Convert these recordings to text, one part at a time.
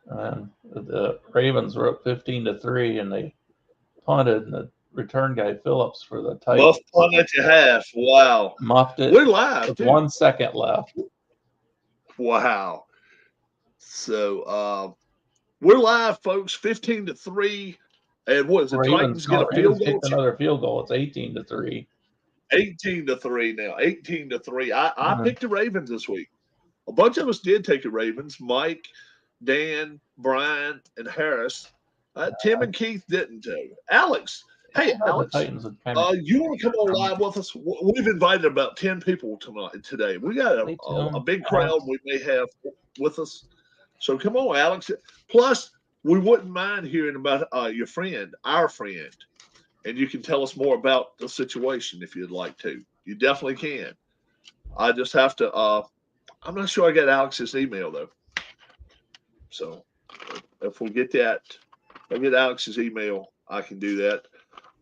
And the Ravens were up 15-3, and they punted, and the return guy Phillips for the Muff Titans punt at your half. Wow. muffed it We're live with too. 1 second left. Wow. So we're live, folks. 15-3. And what is the Ravens Titans get no a Ravens field goal? kicked another field goal. It's 18-3. 18-3 now. 18-3. I Mhm. picked the Ravens this week. A bunch of us did take the Ravens. Mike, Dan, Brian, and Harris. Tim and Keith didn't do. Alex. Hey, I thought the Alex. Titans would kind of You want to come on live with us? We've invited about 10 people today. We got stay a tuned. big crowd Alex, we may have with us. So come on, Alex. Plus, we wouldn't mind hearing about your friend, our friend, and you can tell us more about the situation if you'd like to. You definitely can. I just have to. I'm not sure I got Alex's email though. So if we get that, if I get Alex's email, I can do that.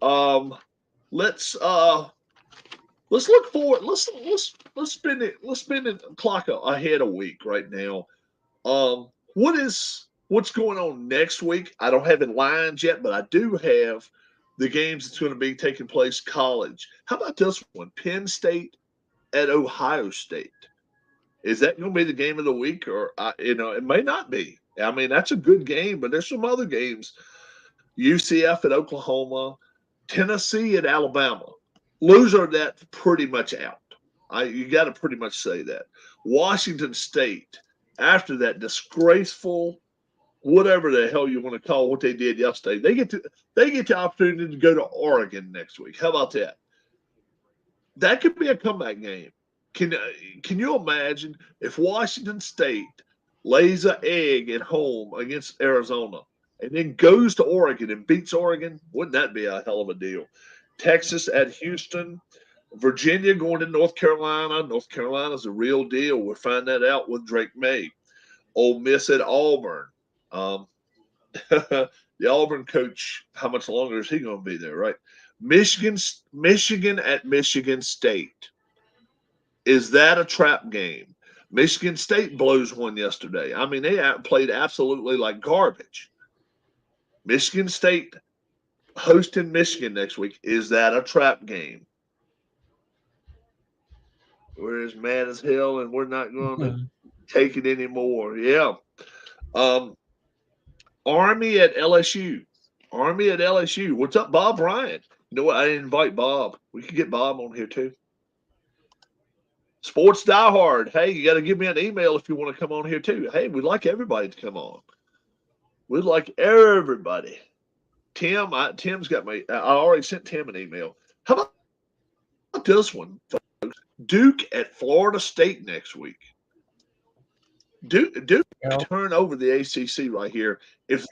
Um, let's let's look forward. Let's spend it. Let's spend it clock ahead a week right now. What's going on next week? I don't have it lines yet, but I do have the games that's going to be taking place college. How about this one? Penn State at Ohio State. Is that going to be the game of the week, or it may not be. I mean, that's a good game, but there's some other games. UCF at Oklahoma, Tennessee at Alabama. Loser that pretty much out. You got to pretty much say that. Washington State, after that disgraceful, whatever the hell you want to call what they did yesterday, they get the opportunity to go to Oregon next week. How about that? That could be a comeback game. Can you imagine if Washington State lays an egg at home against Arizona and then goes to Oregon and beats Oregon? Wouldn't that be a hell of a deal? Texas at Houston, Virginia going to North Carolina. North Carolina's a real deal. We'll find that out with Drake May. Ole Miss at Auburn. Um, the Auburn coach, how much longer is he going to be there, right? Michigan at Michigan State. Is that a trap game? Michigan State blows one yesterday. I mean, they played absolutely like garbage. Michigan State hosting Michigan next week. Is that a trap game? We're as mad as hell, and we're not going to Mhm. take it anymore. Yeah. Um, Army at LSU. Army at LSU. What's up, Bob Ryan? You know what? I didn't invite Bob. We could get Bob on here too. Sports Diehard. Hey, you got to give me an email if you want to come on here too. Hey, we'd like everybody to come on. We'd like everybody. Tim's got me. I already sent Tim an email. How about this one, folks? Duke at Florida State next week. Duke Yeah. turn over the ACC right here. If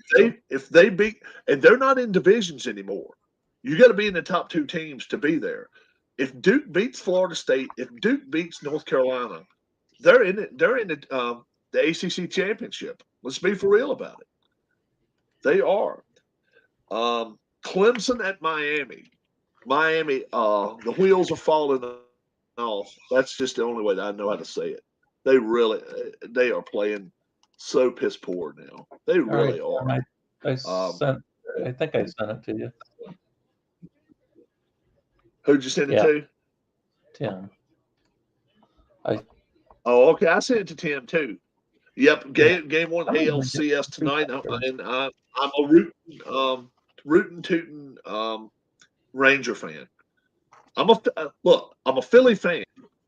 they beat, and they're not in divisions anymore. You got to be in the top two teams to be there. If Duke beats Florida State, if Duke beats North Carolina, they're in it. They're in the ACC championship. Let's be for real about it. They are. Clemson at Miami. Miami, the wheels are falling off. That's just the only way that I know how to say it. They are playing so piss poor now. They All really right, are. Tim, I Um, sent. I think I sent it to you. who'd you send it Yeah, to? Tim. I Oh, okay. I sent it to Tim too. Yep, yeah. game one I don't even get ALCS too tonight, sure. and I'm a rootin' tootin' Ranger fan. Look. I'm a Philly fan,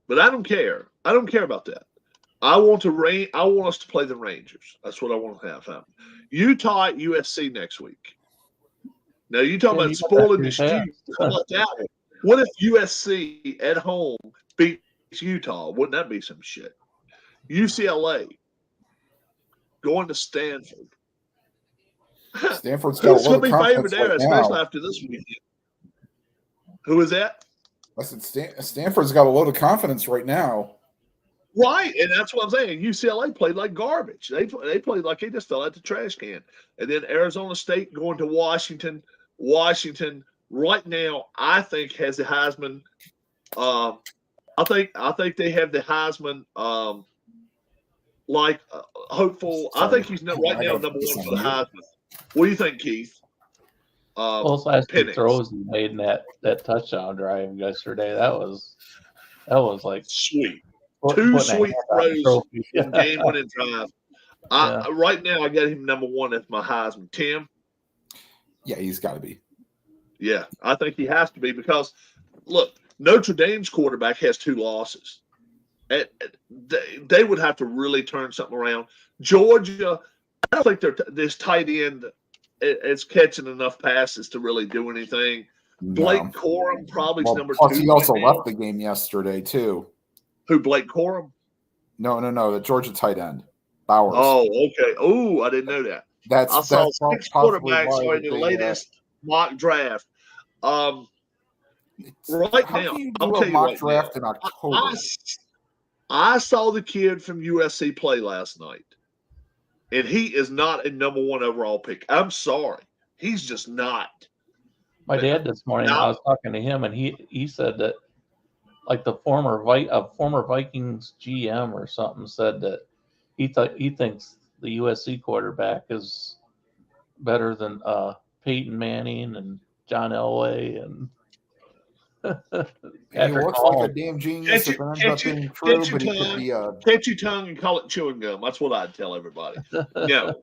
but I don't care. I don't care about that. I want us to play the Rangers. That's what I want to have happen. Utah at USC next week. Now you talking Tim, about you got that spoiling the too stew. How fast. about that one? What if USC at home beats Utah? Wouldn't that be some shit? UCLA going to Stanford. Stanford's got a Who's lot going of to be favored confidence there, right especially now. after this weekend? Who is that? I said Stanford's got a lot of confidence right now. Right, and that's what I'm saying. UCLA played like garbage. They played like they just fell out the trash can. And then Arizona State going to Washington. Washington right now, I think has the Heisman. I think they have the Heisman hopeful. I Sorry. think he's right now number one for the Heisman. What do you think, Keith? Well, those last two Penix. throws he made in that touchdown drive yesterday, that was like Sweet. putting Two a sweet hand on the throws trophy. in game-winning drive. Yeah. Right now, I got him number one as my Heisman. Tim? Yeah, he's got to be. Yeah, I think he has to be because, look, Notre Dame's quarterback has 2 losses. They would have to really turn something around. Georgia, I don't think this tight end is catching enough passes to really do anything. Blake Corum probably is number 2. Plus, he also left the game yesterday, too. Who, Blake Corum? No, the Georgia tight end, Bowers. Oh, okay. Oh, I didn't know that. I saw 6 quarterbacks in the latest mock draft. Right now, I'll tell you mock right draft now, in October. I saw the kid from USC play last night, and he is not a number 1 overall pick. I'm sorry. He's just not. My dad this morning, I was talking to him, and he said that like the former Vikings GM or something said that he thinks the USC quarterback is better than Peyton Manning and John Elway and he looks like a damn genius if it ends up being true, but he could be catch your tongue and call it chewing gum. That's what I'd tell everybody. No.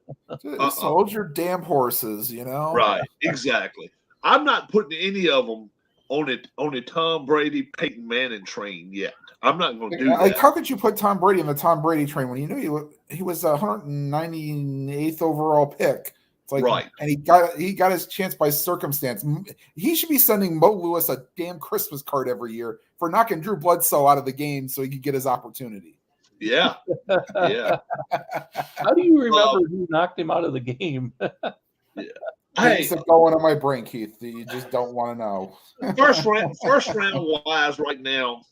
Just hold your damn horses, Right, exactly. I'm not putting any of them on a Tom Brady, Peyton Manning train yet. I'm not going to do that. Like, how could you put Tom Brady on the Tom Brady train when you knew he was a 198th overall pick? It's like, right. And he got his chance by circumstance. He should be sending Mo Lewis a damn Christmas card every year for knocking Drew Bledsoe out of the game so he could get his opportunity. Yeah. Yeah. How do you remember who knocked him out of the game? Yeah. Things that going on my brain, Keith. You just don't want to know. first round wise right now,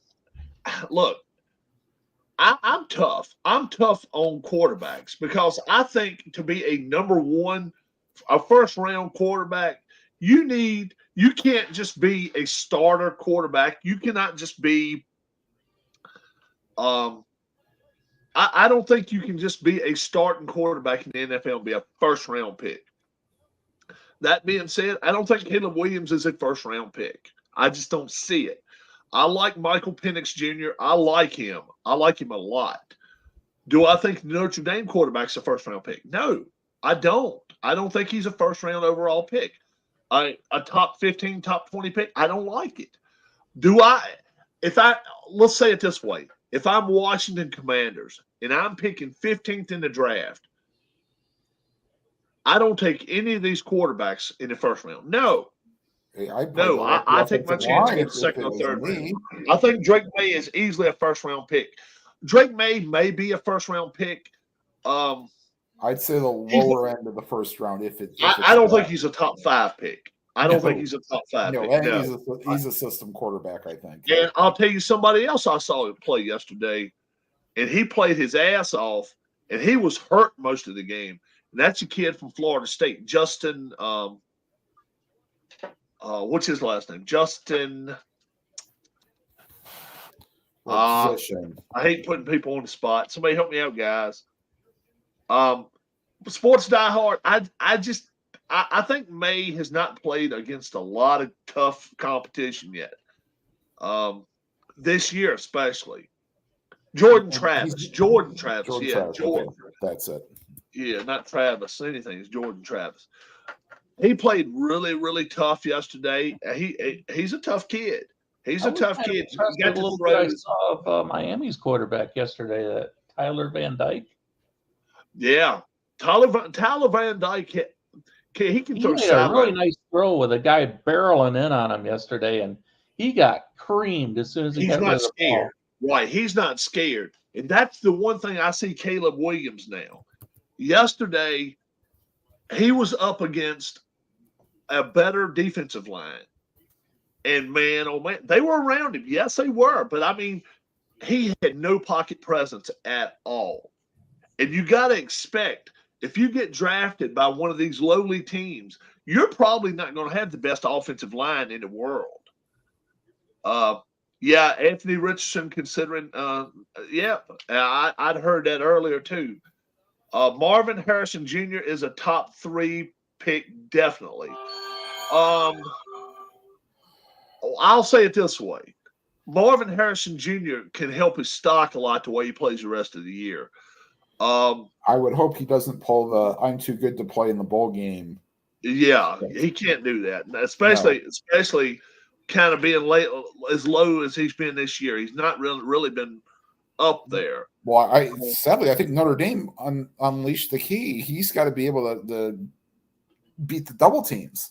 look, I'm tough. I'm tough on quarterbacks because I think to be a number 1, a first round quarterback, you can't just be a starter quarterback. You cannot just be I don't think you can just be a starting quarterback in the NFL and be a first round pick. That being said, I don't think Caleb Williams is a first round pick. I just don't see it. I like Michael Penix Jr. I like him. I like him a lot. Do I think Notre Dame quarterback's a first round pick? No, I don't. I don't think he's a first round overall pick. A top 15, top 20 pick, I don't like it. Let's say it this way. If I'm Washington Commanders and I'm picking 15th in the draft, I don't take any of these quarterbacks in the first round. No. I take my chance in the second or third round. I think Drake May is easily a first-round pick. Drake may be a first-round pick. I'd say the lower end of the first round. I don't think he's a top 5 pick. I don't think he's a top 5 pick. No. He's a system quarterback, I think. And I'll tell you somebody else I saw him play yesterday, and he played his ass off, and he was hurt most of the game. And that's a kid from Florida State, Justin. What's his last name? Justin. I hate putting people on the spot. Somebody help me out, guys. Sports diehard. I think May has not played against a lot of tough competition yet. This year especially. Jordan Travis. Yeah, Jordan. That's it. Yeah, not Travis. Anything. It's Jordan Travis. He played really, really tough yesterday. He's a tough kid. He's a tough kid. He got a little bit I saw of Miami's quarterback yesterday, that Tyler Van Dyke. Yeah, Tyler Van Dyke. He can throw a really nice throw with a guy barreling in on him yesterday, and he got creamed as soon as he got rid of the ball. Right, he's not scared, and that's the one thing I see Caleb Williams now. Yesterday, he was up against a better defensive line. And man, oh man, they were around him. Yes, they were. But I mean, he had no pocket presence at all. And you got to expect, if you get drafted by one of these lowly teams, you're probably not going to have the best offensive line in the world. Yeah, Anthony Richardson considering. I'd heard that earlier too. Marvin Harrison Jr. is a top 3 pick, definitely. I'll say it this way: Marvin Harrison Jr. can help his stock a lot the way he plays the rest of the year. I would hope he doesn't pull the "I'm too good to play in the bowl game." Yeah, he can't do that, especially kind of being late as low as he's been this year. He's not really been up there. Well, sadly, I think Notre Dame unleashed the key. He's got to be able to beat the double teams.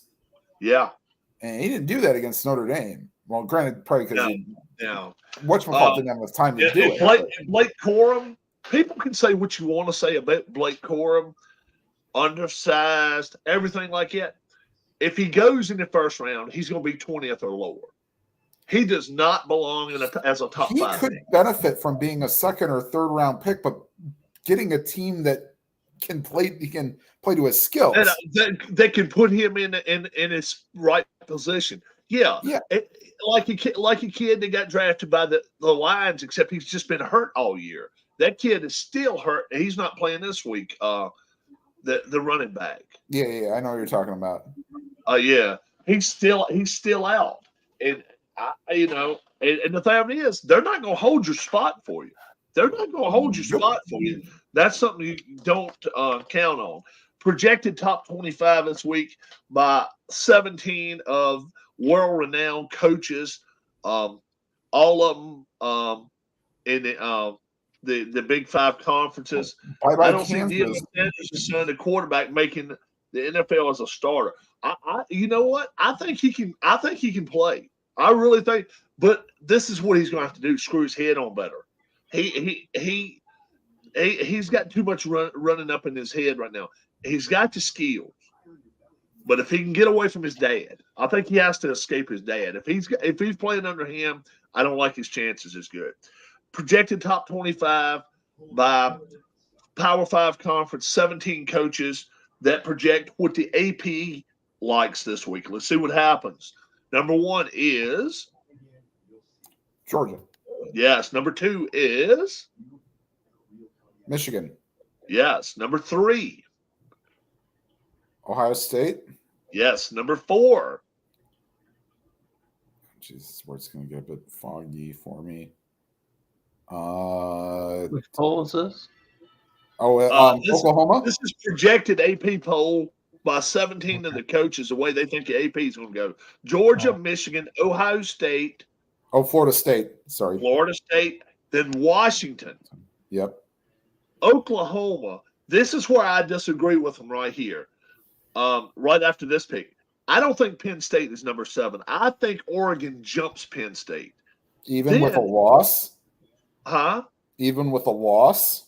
Yeah, and he didn't do that against Notre Dame. Well, granted, probably because whatchamacallit didn't have enough time to do it. Blake Corum. People can say what you want to say about Blake Corum, undersized, everything like that. If he goes in the first round, he's going to be 20th or lower. He does not belong as a top 5. He could benefit from being a second or third round pick, but getting a team that can play to his skills. That can put him in his right position. Yeah. Like a kid that got drafted by the Lions, except he's just been hurt all year. That kid is still hurt. He's not playing this week. The running back. Yeah, I know what you're talking about. He's still out, and and the thing is, they're not going to hold your spot for you. They're not going to hold your spot for you. That's something you don't count on. Projected top 25 this week by 17 of world-renowned coaches, all of them in the Big 5 conferences. I don't see Deion Sanders' son, the quarterback, making the NFL as a starter. You know what? I think he can play. I really think, but this is what he's going to have to do: screw his head on better. He's got too much running up in his head right now. He's got the skills, but if he can get away from his dad, I think he has to escape his dad. If he's playing under him, I don't like his chances as good. Projected top 25 by Power 5 conference, 17 coaches that project what the AP likes this week. Let's see what happens. Number 1 is Georgia. Yes. Number 2 is Michigan. Yes. Number 3, Ohio State. Yes. Number 4. Jesus, where it's going to get a bit foggy for me. Which poll is this? Oklahoma. This is projected AP poll by 17 of the coaches, the way they think the AP is going to go. Georgia, Michigan, Ohio State. Florida State. Sorry. Florida State, then Washington. Yep. Oklahoma. This is where I disagree with them right here. Right after this pick. I don't think Penn State is number 7. I think Oregon jumps Penn State. Even with a loss? Huh? Even with a loss?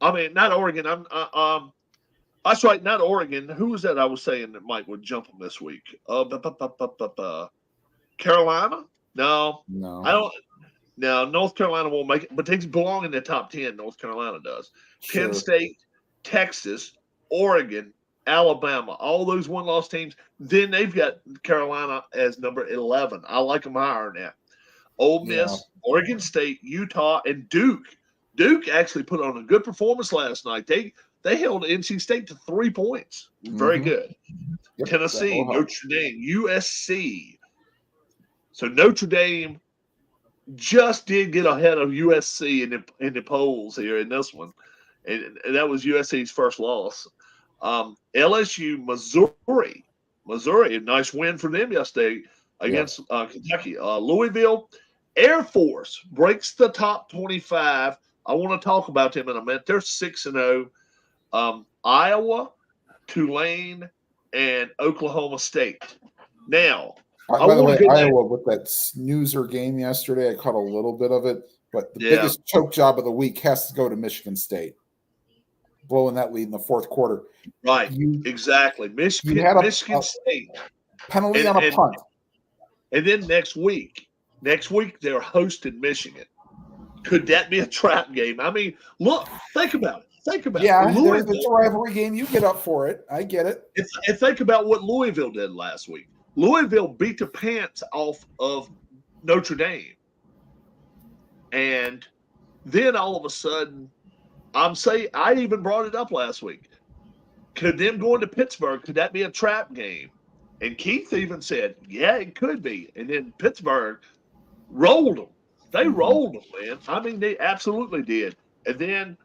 I mean, not Oregon. That's right, not Oregon. Who was that I was saying that Mike would jump them this week? Carolina? No. I don't. No, North Carolina won't make it, but they belong in the top 10. North Carolina does. Sure. Penn State, Texas, Oregon, Alabama, all those one-loss teams. Then they've got Carolina as number 11. I like them higher than that. Ole Miss, Oregon State, Utah, and Duke. Duke actually put on a good performance last night. They held NC State to 3 points. Very good. Yep, Tennessee, Notre Dame, USC. So Notre Dame just did get ahead of USC in the polls here in this one. And that was USC's first loss. LSU, Missouri, a nice win for them yesterday against Kentucky. Louisville, Air Force breaks the top 25. I want to talk about them in a minute. They're 6-0. Iowa, Tulane, and Oklahoma State. Now, by the way, Iowa with that snoozer game yesterday, I caught a little bit of it, but the biggest choke job of the week has to go to Michigan State, blowing that lead in the fourth quarter. Right, exactly. Michigan State penalty on a punt, and then next week they're hosting Michigan. Could that be a trap game? I mean, look, think about it. Yeah, it's a rivalry game. You get up for it. I get it. And think about what Louisville did last week. Louisville beat the pants off of Notre Dame. And then all of a sudden, I even brought it up last week. Could them going to Pittsburgh, could that be a trap game? And Keith even said, yeah, it could be. And then Pittsburgh rolled them. They rolled them, man. I mean, they absolutely did. And then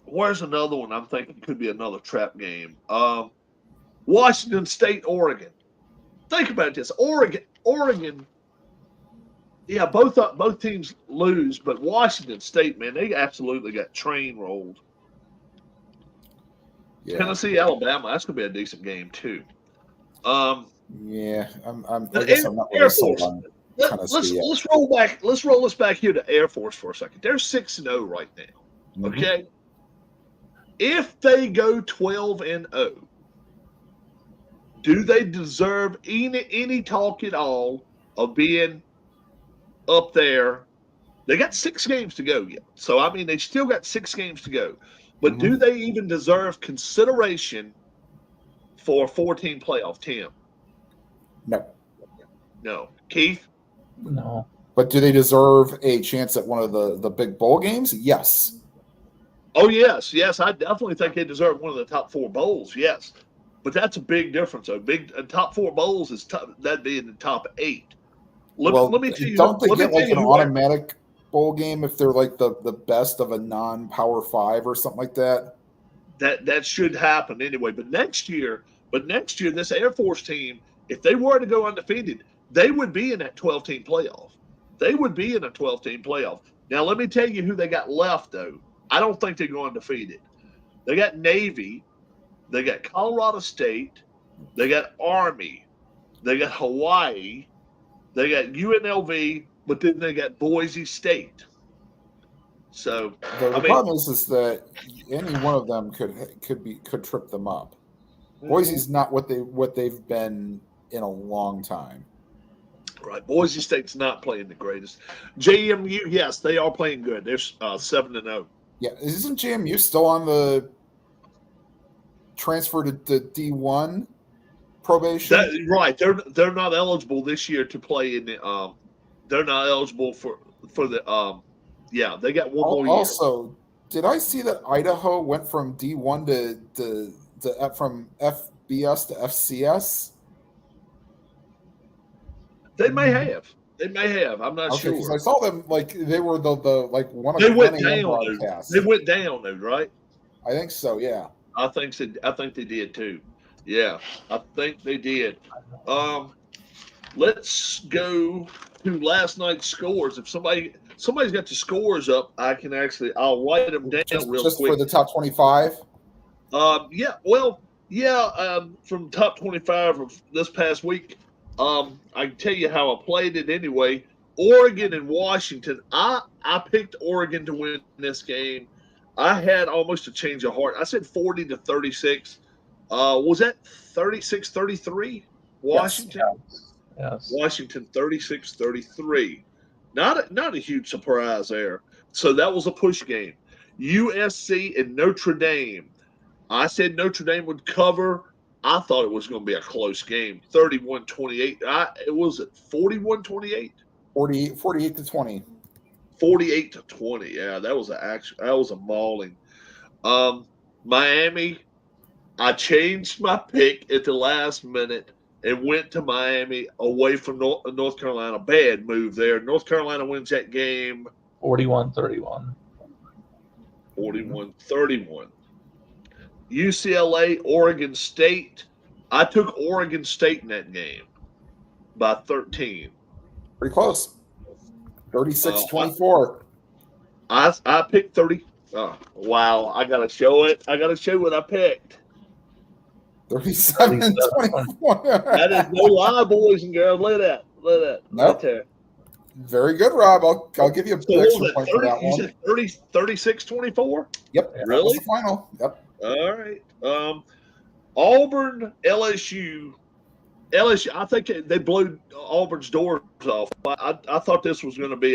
where's another one I'm thinking could be another trap game? Washington State, Oregon. Think about this. Oregon, yeah, both teams lose, but Washington State, man, they absolutely got train rolled. Yeah. Tennessee, Alabama, that's going to be a decent game too. Yeah, I guess I'm not really sold on Tennessee yet. Let's roll back. Let's roll this back here to Air Force for a second. They're 6-0 right now. Okay, if they go 12-0, do they deserve any talk at all of being up there? They got 6 games to go yet, so I mean they still got 6 games to go. But do they even deserve consideration for a 14 playoff team? No. Keith? No. But do they deserve a chance at one of the big bowl games? Yes. Oh, yes. Yes, I definitely think they deserve one of the top 4 bowls, yes. But that's a big difference. A top 4 bowls is that'd be in the top 8. Let me tell you. Don't they get like an automatic bowl game if they're like the best of a non-Power 5 or something like that? That should happen anyway. But next year, this Air Force team, if they were to go undefeated, they would be in that 12-team playoff. They would be in a 12-team playoff. Now, let me tell you who they got left, though. I don't think they're going undefeated. They got Navy. They got Colorado State. They got Army. They got Hawaii. They got UNLV, but then they got Boise State. So the problem is that any one of them could trip them up. Boise's not what they've been in a long time. Right, Boise State's not playing the greatest. JMU, yes, they are playing good. They're 7-0. Yeah, isn't JMU still on the transfer to D1 probation? Right, they're not eligible this year to play in the. They're not eligible for the. Yeah, they got one more year. Also, did I see that Idaho went from D1 from FBS to FCS? They may have. I'm not sure. Because I saw them like they were the like one of the went down. broadcasts. They went down though, right? I think so. Yeah. I think they did too. Yeah, I think they did. Let's go to last night's scores. If somebody's got the scores up, I'll write them down real quick. Just for the top 25. From top 25 of this past week. I can tell you how I played it anyway. Oregon and Washington. I picked Oregon to win this game. I had almost a change of heart. I said 40-36. Was that 36-33? Washington? Yes. Washington 36-33. Not a huge surprise there. So that was a push game. USC and Notre Dame. I said Notre Dame would cover. I thought it was going to be a close game. 31-28. It was at 41-28? 48-20. 48-20. Yeah, that was a mauling. Miami, I changed my pick at the last minute and went to Miami away from North Carolina. Bad move there. North Carolina wins that game 41-31. 41-31. UCLA, Oregon State. I took Oregon State in that game by 13. Pretty close. 36-24. I picked 30. Oh, wow. I got to show it. I got to show what I picked. 37-24. That is no lie, boys and girls. Look at that. Nope. Right. Very good, Rob. I'll give you an extra point for that one. You said 36-24? Yep. Really? That was the final. Yep. All right. Auburn, LSU. I think they blew Auburn's doors off. I thought this was going to be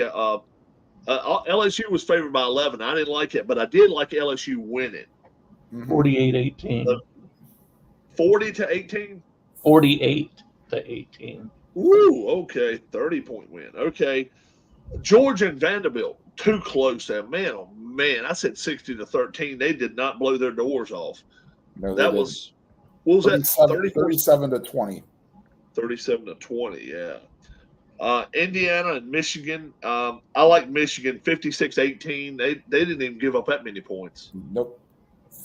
LSU was favored by 11. I didn't like it, but I did like LSU winning. 48-18. 40-18? 48-18. Woo, okay. 30-point win. Okay. Georgia and Vanderbilt, too close there. Man, oh man, I said 60-13. They did not blow their doors off. No, that didn't. was, what was 37 to 20. 37-20, yeah. Indiana and Michigan. I like Michigan 56-18. They didn't even give up that many points. Nope.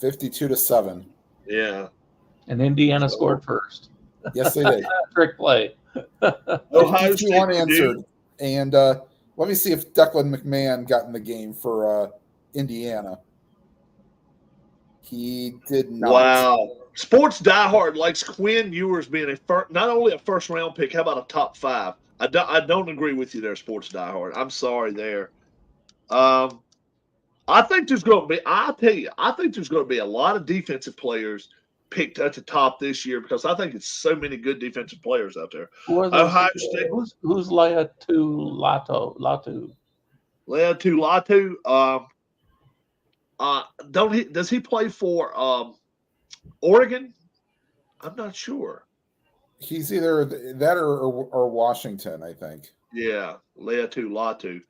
52-7. Yeah. And Indiana scored first. Yes, they did. Trick play. Ohio State unanswered. And let me see if Declan McMahon got in the game for Indiana. He did not. Wow. Sports Diehard likes Quinn Ewers being not only a first round pick, how about a top 5? I don't agree with you there, Sports Diehard. I'm sorry there. I think there's going to be. I think there's going to be a lot of defensive players picked at the top this year because I think it's so many good defensive players out there. Ohio State. Who's Laiatu Latu? Laiatu Latu. Does he play for Oregon? I'm not sure. He's either that or Washington, I think. Yeah, Laiatu Latu.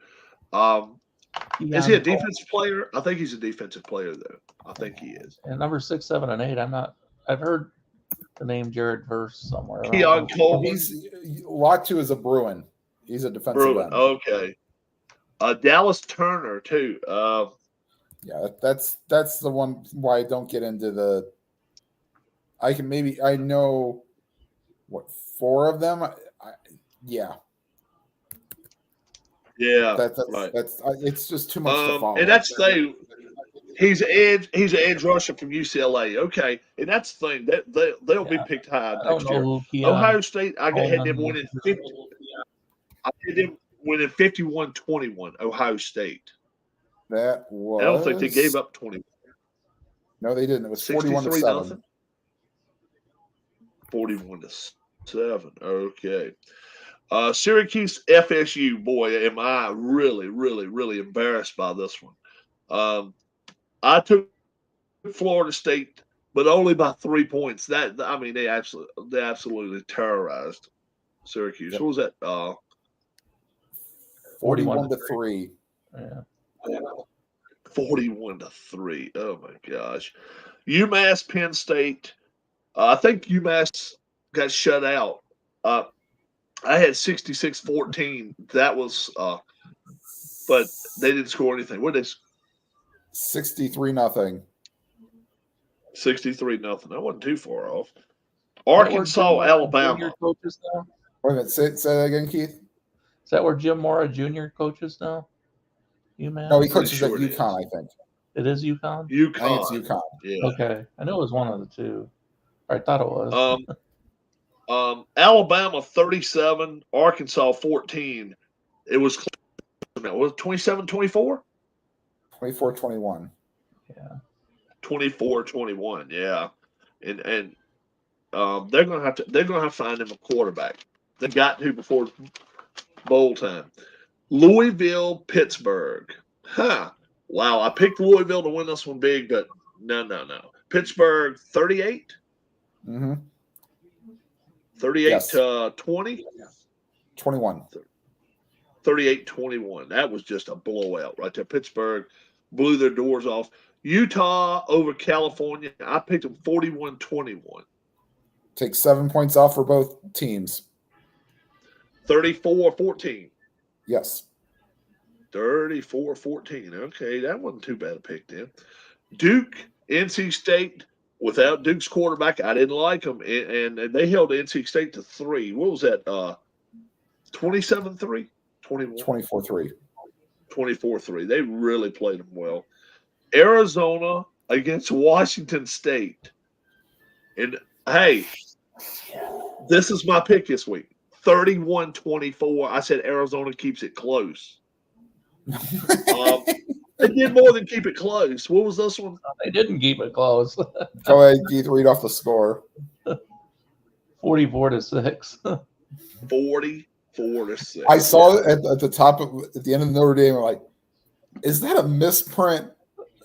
Is he a defensive player? I think he's a defensive player, though. I think he is. And number 6, 7, and 8. I've heard the name Jared Verse somewhere. Keon Coleman. Latu is a Bruin. He's a defensive end. Okay. Dallas Turner too. Yeah, that's the one why I don't get into the. I know what 4 of them. Yeah. Yeah, right. That's it's just too much to follow. And that's the he's an edge rusher from UCLA. Okay, and that's the thing that they'll be picked high next year. Ohio State, I had them winning 50. I had them winning 51-21. Ohio State. That was. I don't think they gave up 20. No, they didn't. It was 41-7. 41-7. Okay. Syracuse FSU, boy, am I really, really, really embarrassed by this one. I took Florida State, but only by 3 points. They absolutely terrorized Syracuse. Yep. What was that? 41-3. Yeah. 41-3. Oh my gosh. UMass Penn State. I think UMass got shut out. I had 66-14. That was, but they didn't score anything. What did they? 63-0. 63-0. I wasn't too far off. Arkansas, Alabama. Wait a minute. Say that again, Keith. Is that where Jim Mora Jr. coaches now? UMass? No, he coaches at UConn, I think. It is UConn? UConn. I think it's UConn. Yeah. Okay. I know it was one of the two. I thought it was. Alabama 37, Arkansas 14. It was 27-24? 24-21. Yeah. 24-21, yeah. And they're gonna have to find them a quarterback. They got to before bowl time. Louisville, Pittsburgh. Wow, I picked Louisville to win this one big, but no. Pittsburgh 38? Mm-hmm. 38 to 20? 21. 38-21. That was just a blowout right there. Pittsburgh blew their doors off. Utah over California. I picked them 41-21. Take 7 points off for both teams. 34-14. Yes. 34-14. Okay, that wasn't too bad a pick then. Duke, NC State. Without Duke's quarterback, I didn't like them, and they held NC State to 3. What was that? 27-3? 24-3. 24-3. They really played them well. Arizona against Washington State. And, hey, this is my pick this week. 31-24. I said Arizona keeps it close. They did more than keep it close. What was this one? They didn't keep it close. Go ahead, Keith. Read off the score. 44-6. 44-6. I saw it at the end of Notre Dame. I'm like, is that a misprint?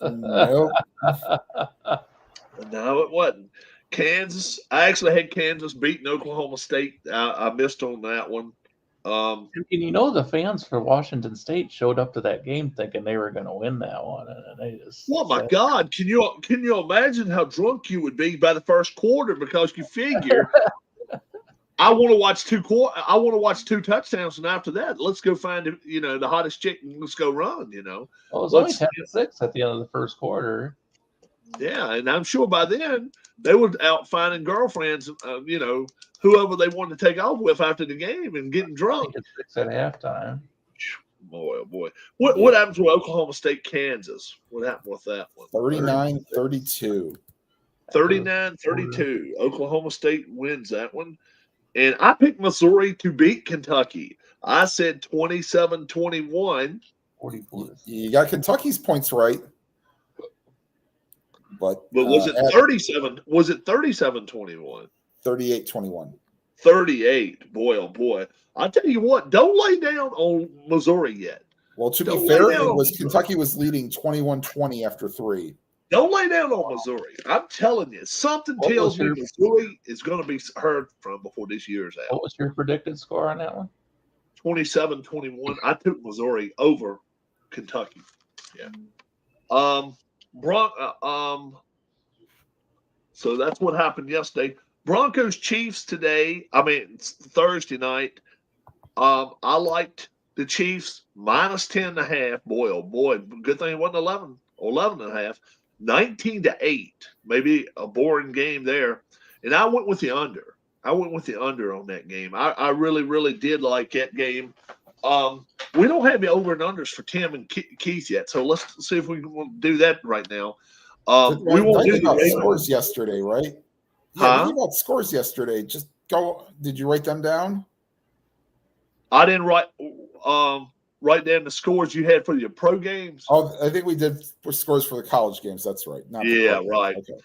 Nope. No, it wasn't. Kansas. I actually had Kansas beating Oklahoma State. I missed on that one. And the fans for Washington State showed up to that game thinking they were going to win that one, and they just. Well, my God, can you imagine how drunk you would be by the first quarter because you figure I want to watch two touchdowns, and after that, let's go find the hottest chick and let's go run. Well, it was only 10-6 at the end of the first quarter. Yeah, and I'm sure by then they were out finding girlfriends, whoever they wanted to take off with after the game and getting drunk. I think it's 6 at halftime. Boy, oh boy. What happened to Oklahoma State, Kansas? What happened with that one? 39-32. 39-32. Oklahoma State wins that one. And I picked Missouri to beat Kentucky. I said 27-21. 44. You got Kentucky's points right. But was it 37? Was it 37-21? 38-21. 38. Boy, oh boy. I'll tell you what, don't lay down on Missouri yet. Well, to be fair, Kentucky was leading 21-20 after 3. Don't lay down on Missouri. I'm telling you, something tells me Missouri is going to be heard from before this year's out. What was your predicted score on that one? 27-21. I took Missouri over Kentucky. Yeah. So that's what happened yesterday. Broncos Chiefs today. Thursday night. I liked the Chiefs minus 10.5. Boy, oh boy. Good thing it wasn't 11 or 11.5. 19-8. Maybe a boring game there. And I went with the under. On that game. I really, really did like that game. We don't have the over and unders for Tim and Keith yet, so let's see if we can do that right now. We won't do the scores yesterday, right? We got scores yesterday. Just go. Did you write them down? I didn't write down the scores you had for your pro games. Oh, I think we did scores for the college games. That's right. Right. Okay.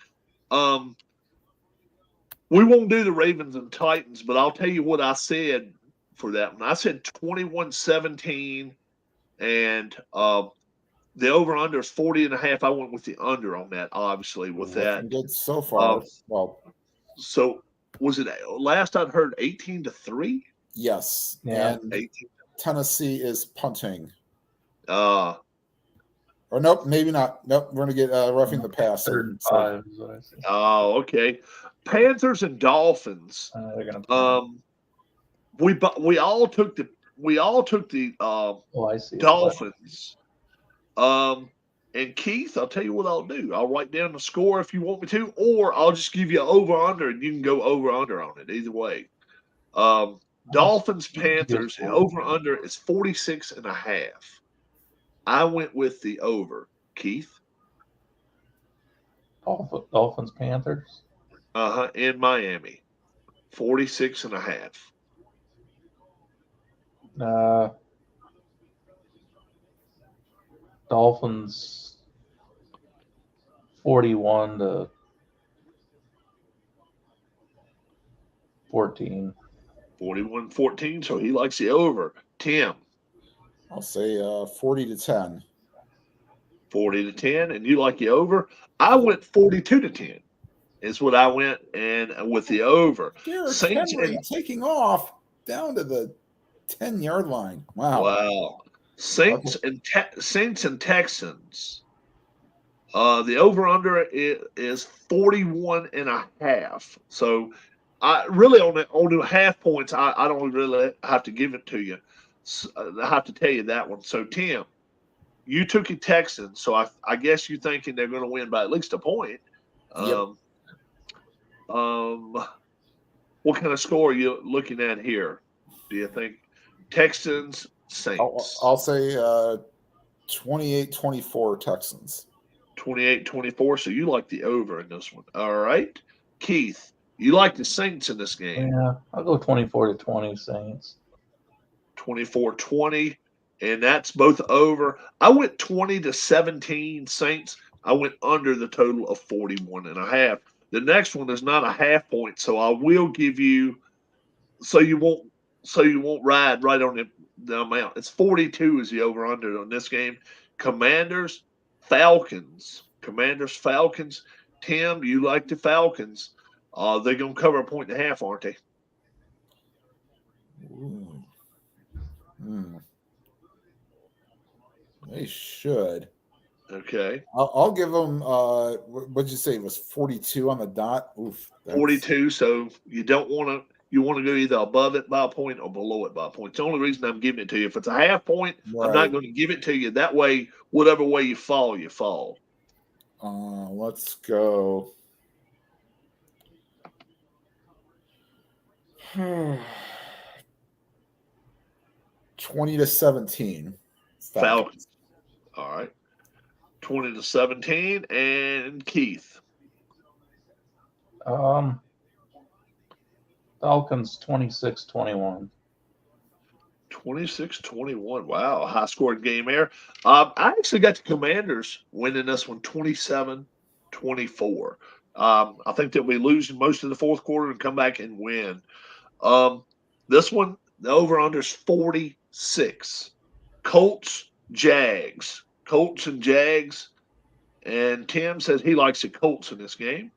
We won't do the Ravens and Titans, but I'll tell you what I said for that one. I said 21-17, and the over-under is 40.5. I went with the under on that, obviously, with that. Good so far. So was it last I'd heard 18-3? Yes. Yeah. And Tennessee is punting. Or nope, maybe not. Nope, we're going to get roughing the passer. Oh, okay. Panthers and Dolphins. We all took the Dolphins. And Keith, I'll tell you what I'll do. I'll write down the score if you want me to, or I'll just give you over under and you can go over under on it. Either way. Dolphins Panthers over under is 46.5. I went with the over. Keith? Dolphins Panthers? In Miami. 46.5. Dolphins 41-14. 41-14, so he likes the over. Tim? I'll say 40-10. 40-10, and you like the over? I went 42-10. Is what I went, and with the over. Saints Henry taking off down to the 10-yard line. Wow. Saints and Texans. The over/under is 41.5. So I really on the half points, I don't really have to give it to you. I have to tell you that one. So Tim, you took a Texans, so I guess you're thinking they're going to win by at least a point. Yep. What kind of score are you looking at here? Do you think Texans, Saints? I'll say 28-24 Texans. 28-24. So you like the over in this one. All right. Keith, you like the Saints in this game. Yeah, I'll go 24-20 Saints. 24-20, and that's both over. I went 20-17 Saints. I went under the total of 41.5. The next one is not a half point, so I will give you so you won't ride right on the amount. It's 42 is the over under on this game. Commanders, Falcons. Tim, you like the Falcons? They're gonna cover 1.5 points, aren't they? They should. Okay. I'll give them. What'd you say? It was 42 on the dot. Oof. 42. So you don't want to. You want to go either above it by a point or below it by a point. It's the only reason I'm giving it to you. If it's a half point, right, I'm not going to give it to you. That way, whatever way you fall, you fall. Let's go. 20-17. Falcons. All right. 20-17. And Keith. Falcons 26-21. 26-21. Wow, high scoring game there. I actually got the Commanders winning this one 27-24. I think they'll be losing most of the fourth quarter and come back and win. This one, the over-under is 46. Colts, Jags. Colts and Jags. And Tim says he likes the Colts in this game.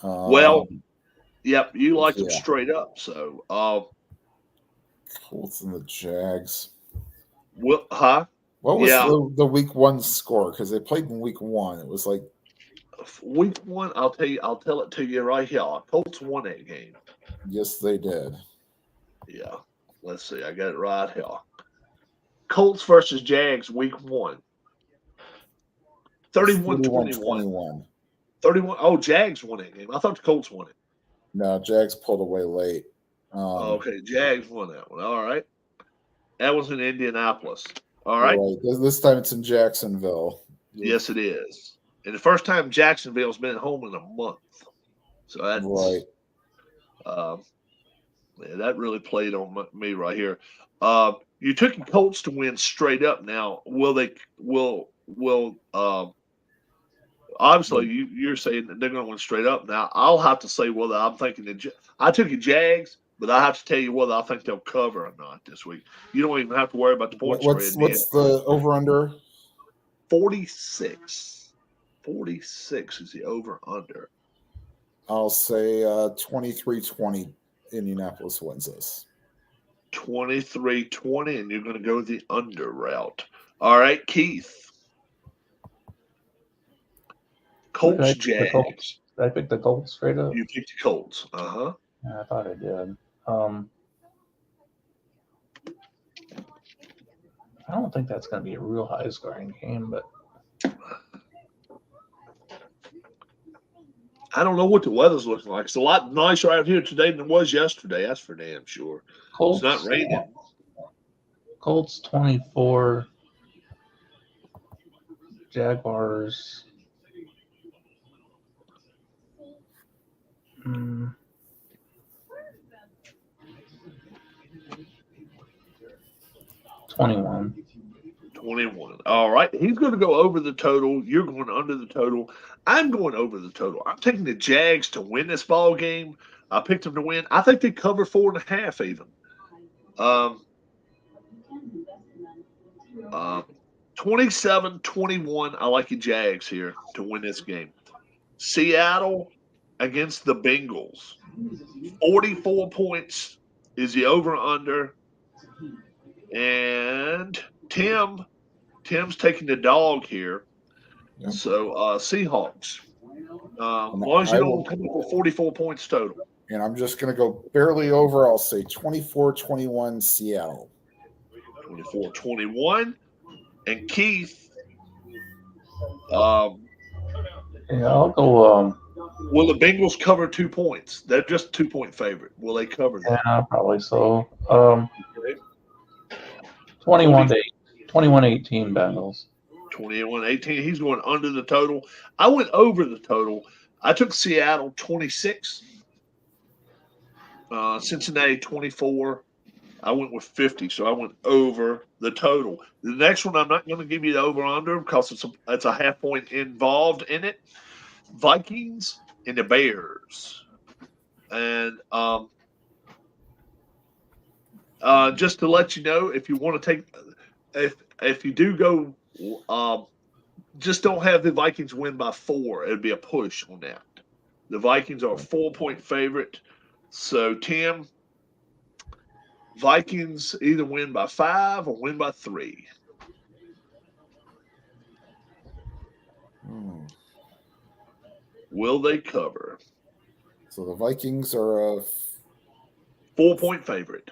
Well, yep, you like them straight up. So, Colts and the Jags. What was the week one score? Because they played in week one. It was like week one. I'll tell it to you right here. Colts won that game. Yes, they did. Yeah. Let's see. I got it right here. Colts versus Jags, week one. 31-21. 31. Oh, Jags won that game. I thought the Colts won it. No, Jags pulled away late. Okay, Jags won that one. All right. That was in Indianapolis. All right. This time it's in Jacksonville. Yes, it is. And the first time Jacksonville's been home in a month. So that's right. Yeah, that really played on me right here. You took the Colts to win straight up. Now, obviously you're saying that they're going to win straight up. Now, I'll have to say whether I'm thinking I took the Jags, but I have to tell you whether I think they'll cover or not this week. You don't even have to worry about the point spread. What's the over-under? 46. 46 is the over-under. I'll say 23-20. Indianapolis wins this. 23-20, and you're going to go the under route. All right, Keith. Colts, Jags. Did I pick the Colts straight up? You picked the Colts. Uh-huh. Yeah, I thought I did. I don't think that's going to be a real high-scoring game, but I don't know what the weather's looking like. It's a lot nicer out here today than it was yesterday. That's for damn sure. Colts, it's not raining. Colts 24. Jaguars. 21. 21. All right. He's going to go over the total. You're going under the total. I'm going over the total. I'm taking the Jags to win this ball game. I picked them to win. I think they cover 4.5 even. 27-21. I like the Jags here to win this game. Seattle against the Bengals. 44 points is the over-under. And Tim's taking the dog here. Yep. So Seahawks. As long as you don't come up with 44 points total. And I'm just going to go barely over. I'll say 24-21 Seattle. 24-21. And Keith. I'll go. Will the Bengals cover 2 points? They're just 2-point favorite. Will they cover that? Yeah, probably so. 21-18 Bengals. 21-18. He's going under the total. I went over the total. I took Seattle 26. Cincinnati 24. I went with 50, so I went over the total. The next one, I'm not going to give you the over-under because it's a half point involved in it. Vikings and the Bears. And just to let you know, if you want to take – if you do go just don't have the Vikings win by 4. It'd be a push on that. The Vikings are a 4-point favorite. So, Tim, Vikings either win by 5 or win by 3. Will they cover? So the Vikings are a 4-point favorite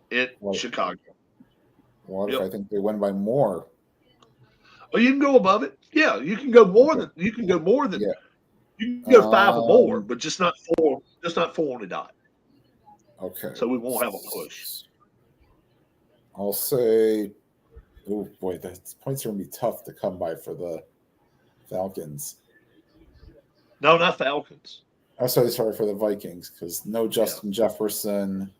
in Chicago. What if I think they win by more? Oh, you can go above it. Yeah, you can go more than you can go more than you can go 5 or more, but just not 4. Just not 4 on the dot. Okay. So we won't have a push. I'll say, oh boy, the points are gonna be tough to come by for the Falcons. No, not Falcons. I'm sorry for the Vikings because no Justin Jefferson.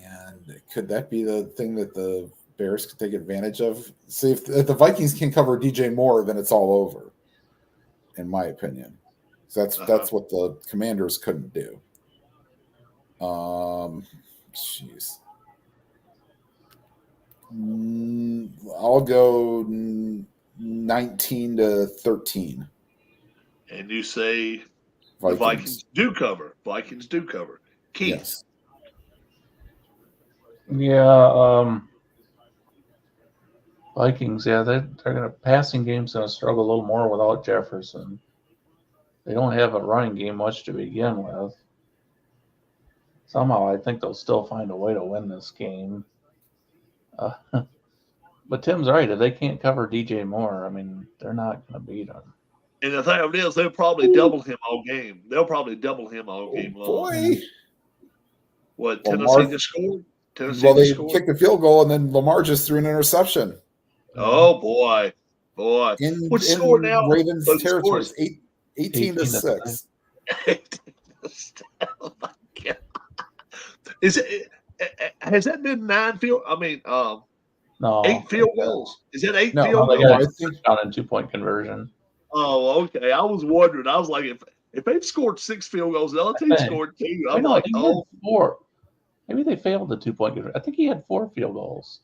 And could that be the thing that the Bears could take advantage of? See, if the Vikings can cover DJ Moore, then it's all over, in my opinion. So that's what the Commanders couldn't do. Jeez. I'll go 19-13. And you say the Vikings do cover. Vikings do cover. Keith. Yes. Yeah, Vikings. Yeah, they're gonna passing game's gonna struggle a little more without Jefferson. They don't have a running game much to begin with. Somehow, I think they'll still find a way to win this game. But Tim's right. If they can't cover DJ Moore, I mean, they're not going to beat him. And the thing is, they'll probably double him all game. They'll probably double him all game long. Boy. What, Tennessee just scored? Well, they kicked the field goal, and then Lamar just threw an interception. Oh, boy. What's the score now? Ravens territory, 18-6. Oh, my God. Has that been 9 field? I mean, no, 8 field goals. Is that 8 field goals? I think down in 2-point conversion. Oh, okay. I was wondering. I was like, if they've scored 6 field goals, the other team scored 2. I'm like, 4. Maybe they failed the 2-point conversion. I think he had 4 field goals.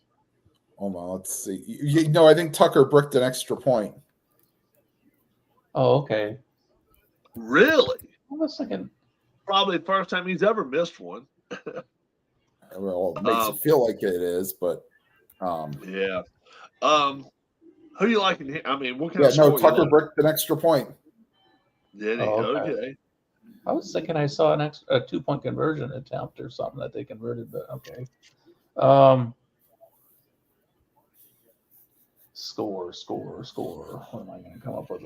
Hold on, let's see. I think Tucker bricked an extra point. Oh, okay. Really? I was thinking. Probably the first time he's ever missed one. Well, it makes it feel like it is, but yeah. Who you liking here? I mean, what kind of score? Tucker bricked an extra point. Did he? Okay. I was thinking I saw a 2-point conversion attempt or something that they converted, but okay. Score. What am I going to come up with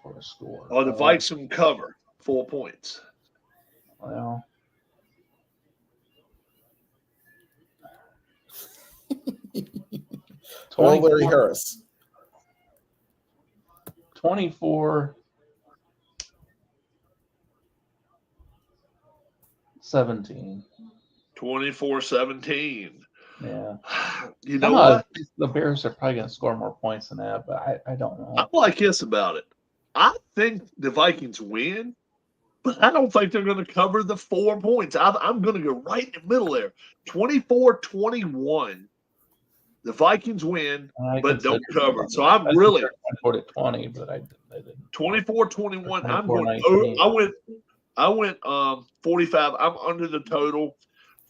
for a score? Oh, the Vikings cover 4 points. Well, Larry Harris. 24-17. Yeah. You know what? The Bears are probably going to score more points than that, but I don't know. I'm like this about it. I think the Vikings win, but I don't think they're going to cover the 4 points. I'm going to go right in the middle there. 24-21. The Vikings win, but don't cover. So I'm really 24-20, but I didn't. 24-21. I'm going. I went 45. I'm under the total.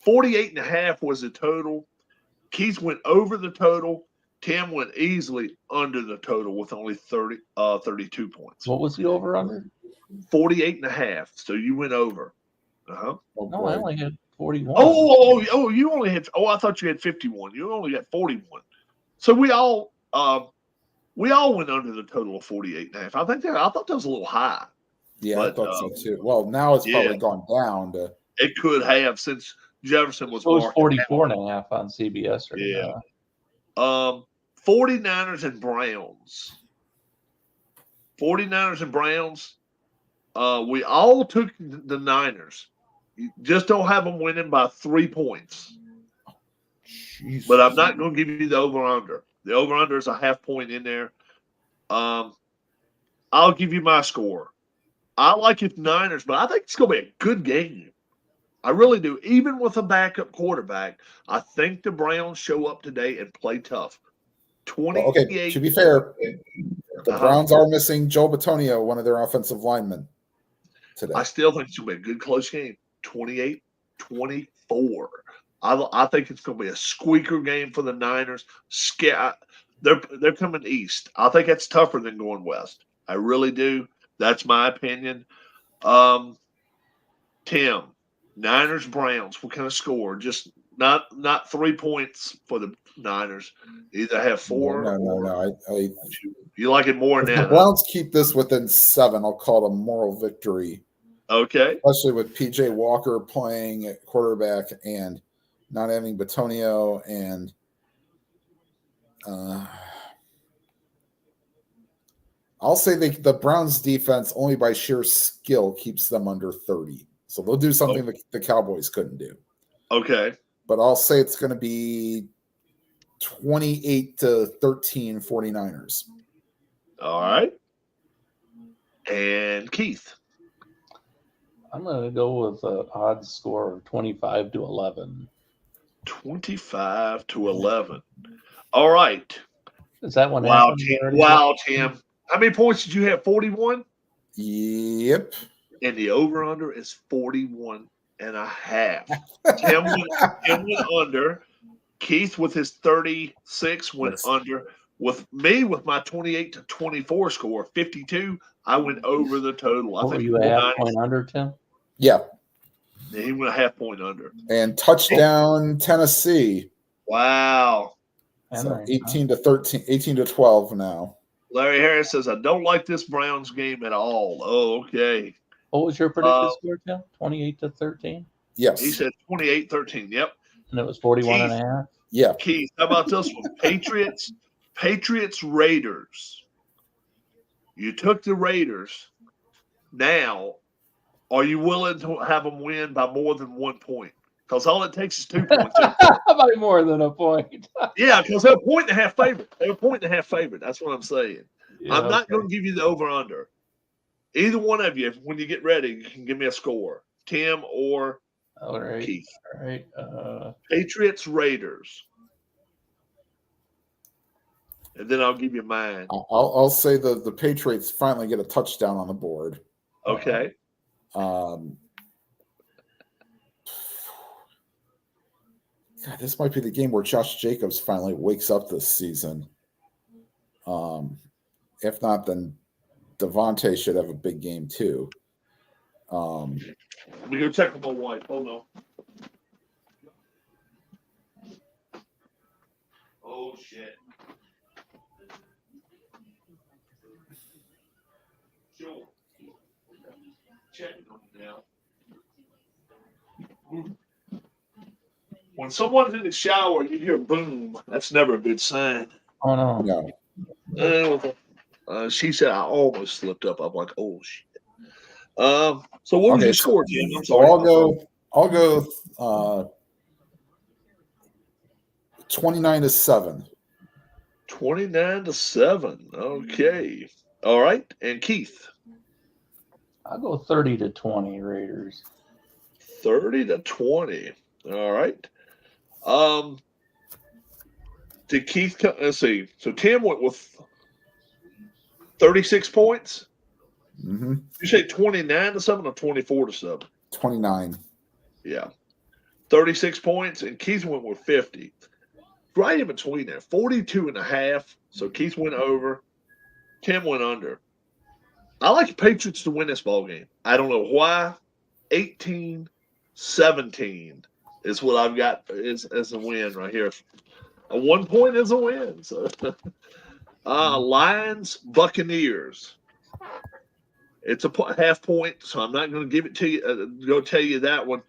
48.5 was the total. Keith went over the total. Tim went easily under the total with only 32 points. What was the over under? 48.5. So you went over. No, I only had 41. Oh, you only had. Oh, I thought you had 51. You only got 41. So we all went under the total of 48.5. I thought that was a little high. Yeah, but, I thought so too. Well, now it's probably gone down to. It could have since Jefferson was. It was 44.5 on CBS. Yeah. 49ers and Browns. 49ers and Browns. We all took the Niners. You just don't have them winning by 3 points. Jesus. But I'm not going to give you the over-under. The over-under is a half point in there. I'll give you my score. I like it Niners, but I think it's going to be a good game. I really do. Even with a backup quarterback, I think the Browns show up today and play tough. 28. Okay, to be fair, the Browns are missing Joe Bitonio, one of their offensive linemen, today. I still think it's going to be a good close game. 28-24. 24. I think it's going to be a squeaker game for the Niners. They're coming east. I think that's tougher than going west. I really do. That's my opinion. Tim, Niners Browns. What kind of score? Just not 3 points for the Niners. Either have 4. No. You like it more than the that? Browns keep this within 7. I'll call it a moral victory. Okay. Especially with PJ Walker playing at quarterback and not having Batonio and I'll say the Browns defense only by sheer skill keeps them under 30. So they'll do something that the Cowboys couldn't do. Okay. But I'll say it's going to be 28-13 49ers. All right. And Keith. I'm going to go with an odd score of 25-11. 25-11. All right. Is that one? Wow, Tim. How many points did you have? 41? Yep. And the over-under is 41 and a half. Tim went under. Keith with his 36 went under. With me, with my 28-24 score, 52, I went over the total. I think were you a half point under, Tim? Yeah. He went a half point under. And touchdown Tennessee. Wow. So 18-12 now. Larry Harris says, I don't like this Browns game at all. Oh, okay. What was your predicted score, Tim? 28-13? Yes. He said 28-13. Yep. And it was 41 and a half? Yeah. Keith, how about this one? Patriots Raiders. You took the Raiders. Now, are you willing to have them win by more than 1 point? Because all it takes is 2 points. By more than a point. Yeah, because they're a point and a half favorite. They're a point and a half favorite. That's what I'm saying. Yeah, I'm not going to give you the over-under. Either one of you, when you get ready, you can give me a score. Tim or Keith. All right. Patriots Raiders. And then I'll give you mine. I'll say the Patriots finally get a touchdown on the board. Okay. God, this might be the game where Josh Jacobs finally wakes up this season. If not, then Devontae should have a big game too. Let me go check with my wife. Hold on. Oh, shit. Sure. Checking on it now. When someone's in the shower, you hear boom. That's never a good sign. Oh, no. She said I almost slipped up. I'm like, oh shit. So what was your score, Jim? I'm sorry. I'll go 29-7. 29-7. Okay. All right. And Keith. I'll go 30-20 Raiders. 30-20. All right. Did Keith? Let's see. So Tim went with 36 points. Mm-hmm. You say 29-7 or 24-7? 29. Yeah. 36 points, and Keith went with 50. Right in between there, 42.5. So Keith went over. Tim went under. I like the Patriots to win this ball game. I don't know why. 18-17 is what I've got as a win right here. A 1 point is a win. So, Lions, Buccaneers. It's a half point, so I'm not going to give it to you. Go tell you that one.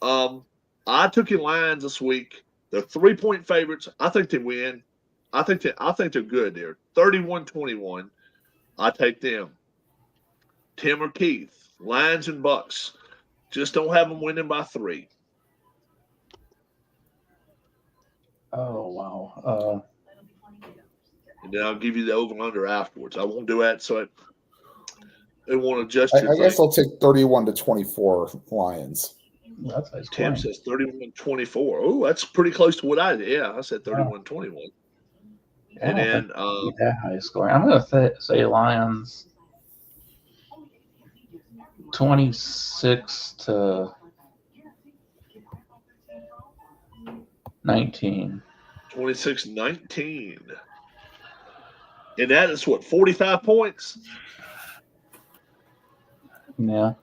I took in Lions this week. They're 3-point favorites. I think they win. I think they're good. They're 31-21. I take them. Tim or Keith, Lions and Bucks. Just don't have them winning by 3. Oh, wow. And then I'll give you the over-under afterwards. I won't do that, so it won't adjust. I guess I'll take 31-24 Lions. That's nice. Tim says 31-24. Oh, that's pretty close to what I did. Yeah, I said 31-21. And then that high score. I'm going to say Lions 26-17. 19. 26-19. And that is what, 45 points? Yeah.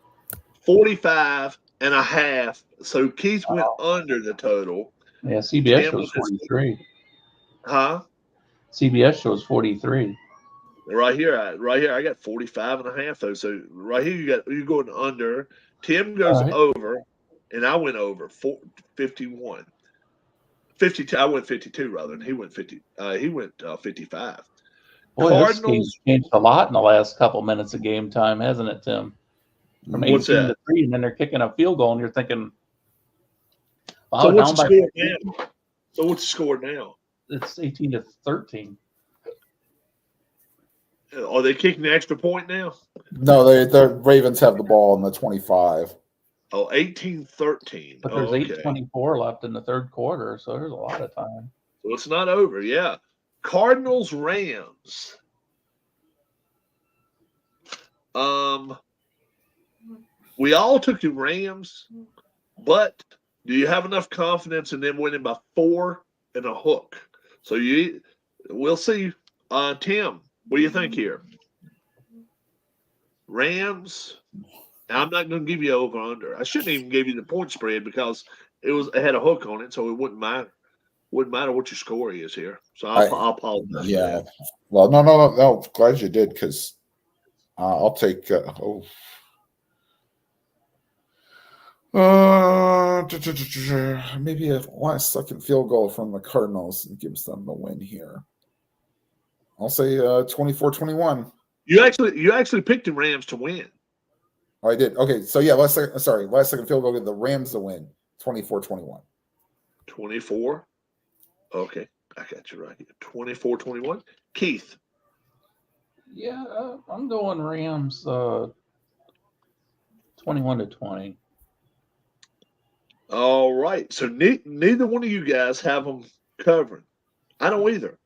45.5. So Keith went under the total. Yeah, CBS Tim shows 43. Huh? CBS shows 43. Right here, I got 45.5 though. So right here, you're going under. Tim goes over, and I went over 51. 52. I went 52 rather, and he went 50. He went 55. Boy, Cardinals, this game's changed a lot in the last couple minutes of game time, hasn't it, Tim? From 18 to 3, and then they're kicking a field goal, and you're thinking, wow, so what's the down by score now? So what's the score now? It's 18 to 13. Are they kicking the extra point now? No, the Ravens have the ball in the 25. Oh, 18-13. But there's 8:24 left in the third quarter, so there's a lot of time. So it's not over, yeah. Cardinals, Rams. We all took the Rams, but do you have enough confidence in them winning by 4 and a hook? So we'll see. Tim, what do you think here? Rams. Now, I'm not going to give you over under. I shouldn't even give you the point spread because it had a hook on it, so it wouldn't matter. Wouldn't matter what your score is here. So I'll apologize. Yeah. Well, no. Glad you did because I'll take. Maybe a last second field goal from the Cardinals and gives them the win here. I'll say 24-21. You actually picked the Rams to win. Oh, I did. Okay, so yeah, last second field goal, the Rams to win, 24-21. 24. Okay, I got you right here. 24-21. Keith. Yeah, I'm going Rams 21-20. All right. So neither one of you guys have them covering. I don't either.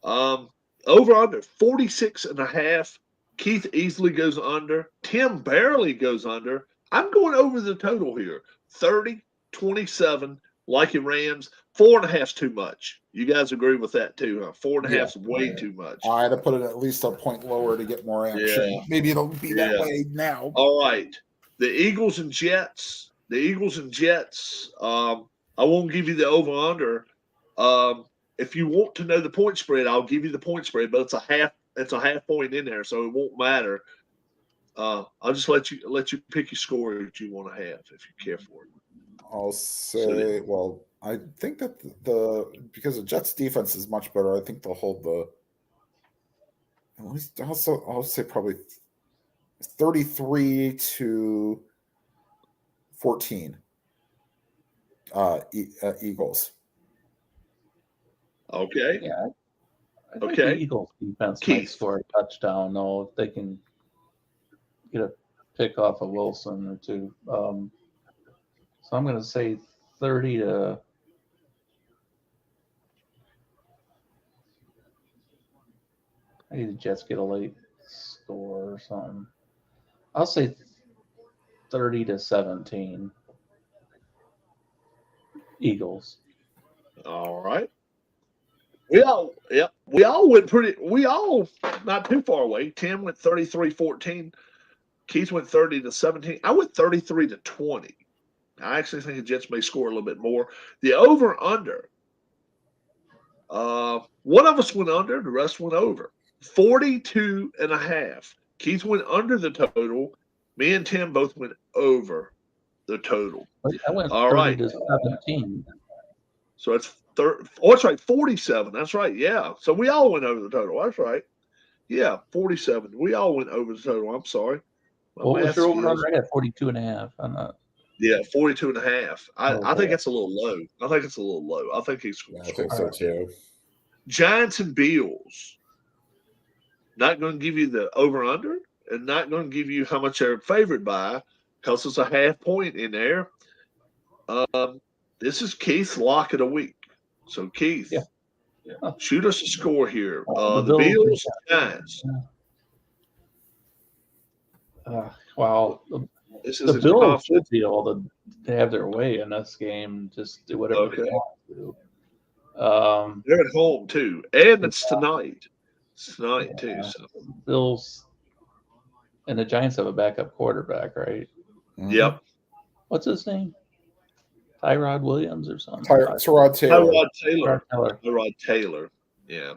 Over under 46.5. Keith easily goes under. Tim barely goes under. I'm going over the total here. 30-27, like your Rams. 4.5 is too much. You guys agree with that too, huh? 4.5 is way too much. I had to put it at least a point lower to get more action. Yeah. Maybe it'll be that way now. All right. The Eagles and Jets. I won't give you the over-under. If you want to know the point spread, I'll give you the point spread, but it's a half point in there, so it won't matter. I'll just let you pick your score that you want to have if you care for it. I'll say, I think that because the Jets defense is much better, I think they'll hold I'll say probably 33-14. Eagles. Okay. Yeah. I think the Eagles defense might score a touchdown, though, if they can get a pick off of Wilson or two. So I'm going to say 30 to. Maybe the Jets get a late score or something. I'll say 30-17. Eagles. All right. We all went not too far away. Tim went 33-14. Keith went 30-17. I went 33-20. I actually think the Jets may score a little bit more. The over-under. One of us went under, the rest went over. 42.5. Keith went under the total. Me and Tim both went over the total. I went 30-17. So it's that's right, 47. That's right. Yeah. So we all went over the total. That's right. Yeah, 47. We all went over the total. I'm sorry. What was your over-under? I had 42.5. I'm not. Yeah, 42.5. I think that's a little low. I think he's. Yeah, I think so too. Giants and Bills. Not going to give you the over-under and not going to give you how much they're favored by because it's a half point in there. This is Keith's lock of the week. So, Keith, shoot us a score here. The Bills, Giants. Wow. This is The Bills should be able to have their way in this game. Just do whatever they want to do. They're at home too, and it's tonight. It's tonight too. So Bills and the Giants have a backup quarterback, right? Mhm. Yep. What's his name? Tyrod Williams or something? Tyrod Taylor. Tyrod Taylor. Yeah.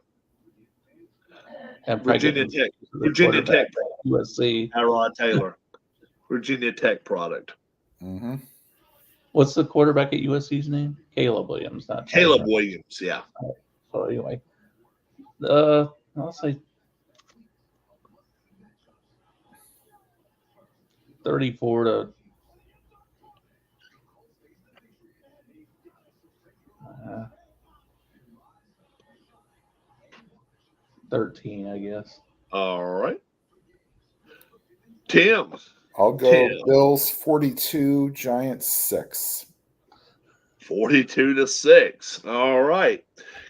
And Virginia Tech. Virginia Tech. USC. Tyrod Taylor. Virginia Tech product. Mm-hmm. What's the quarterback at USC's name? Caleb Williams, not Caleb Tyrod. Williams. Yeah. So anyway, I'll say 34 to 13, I guess. All right. Tim. I'll go Bills 42, Giants 6. 42-6. All right.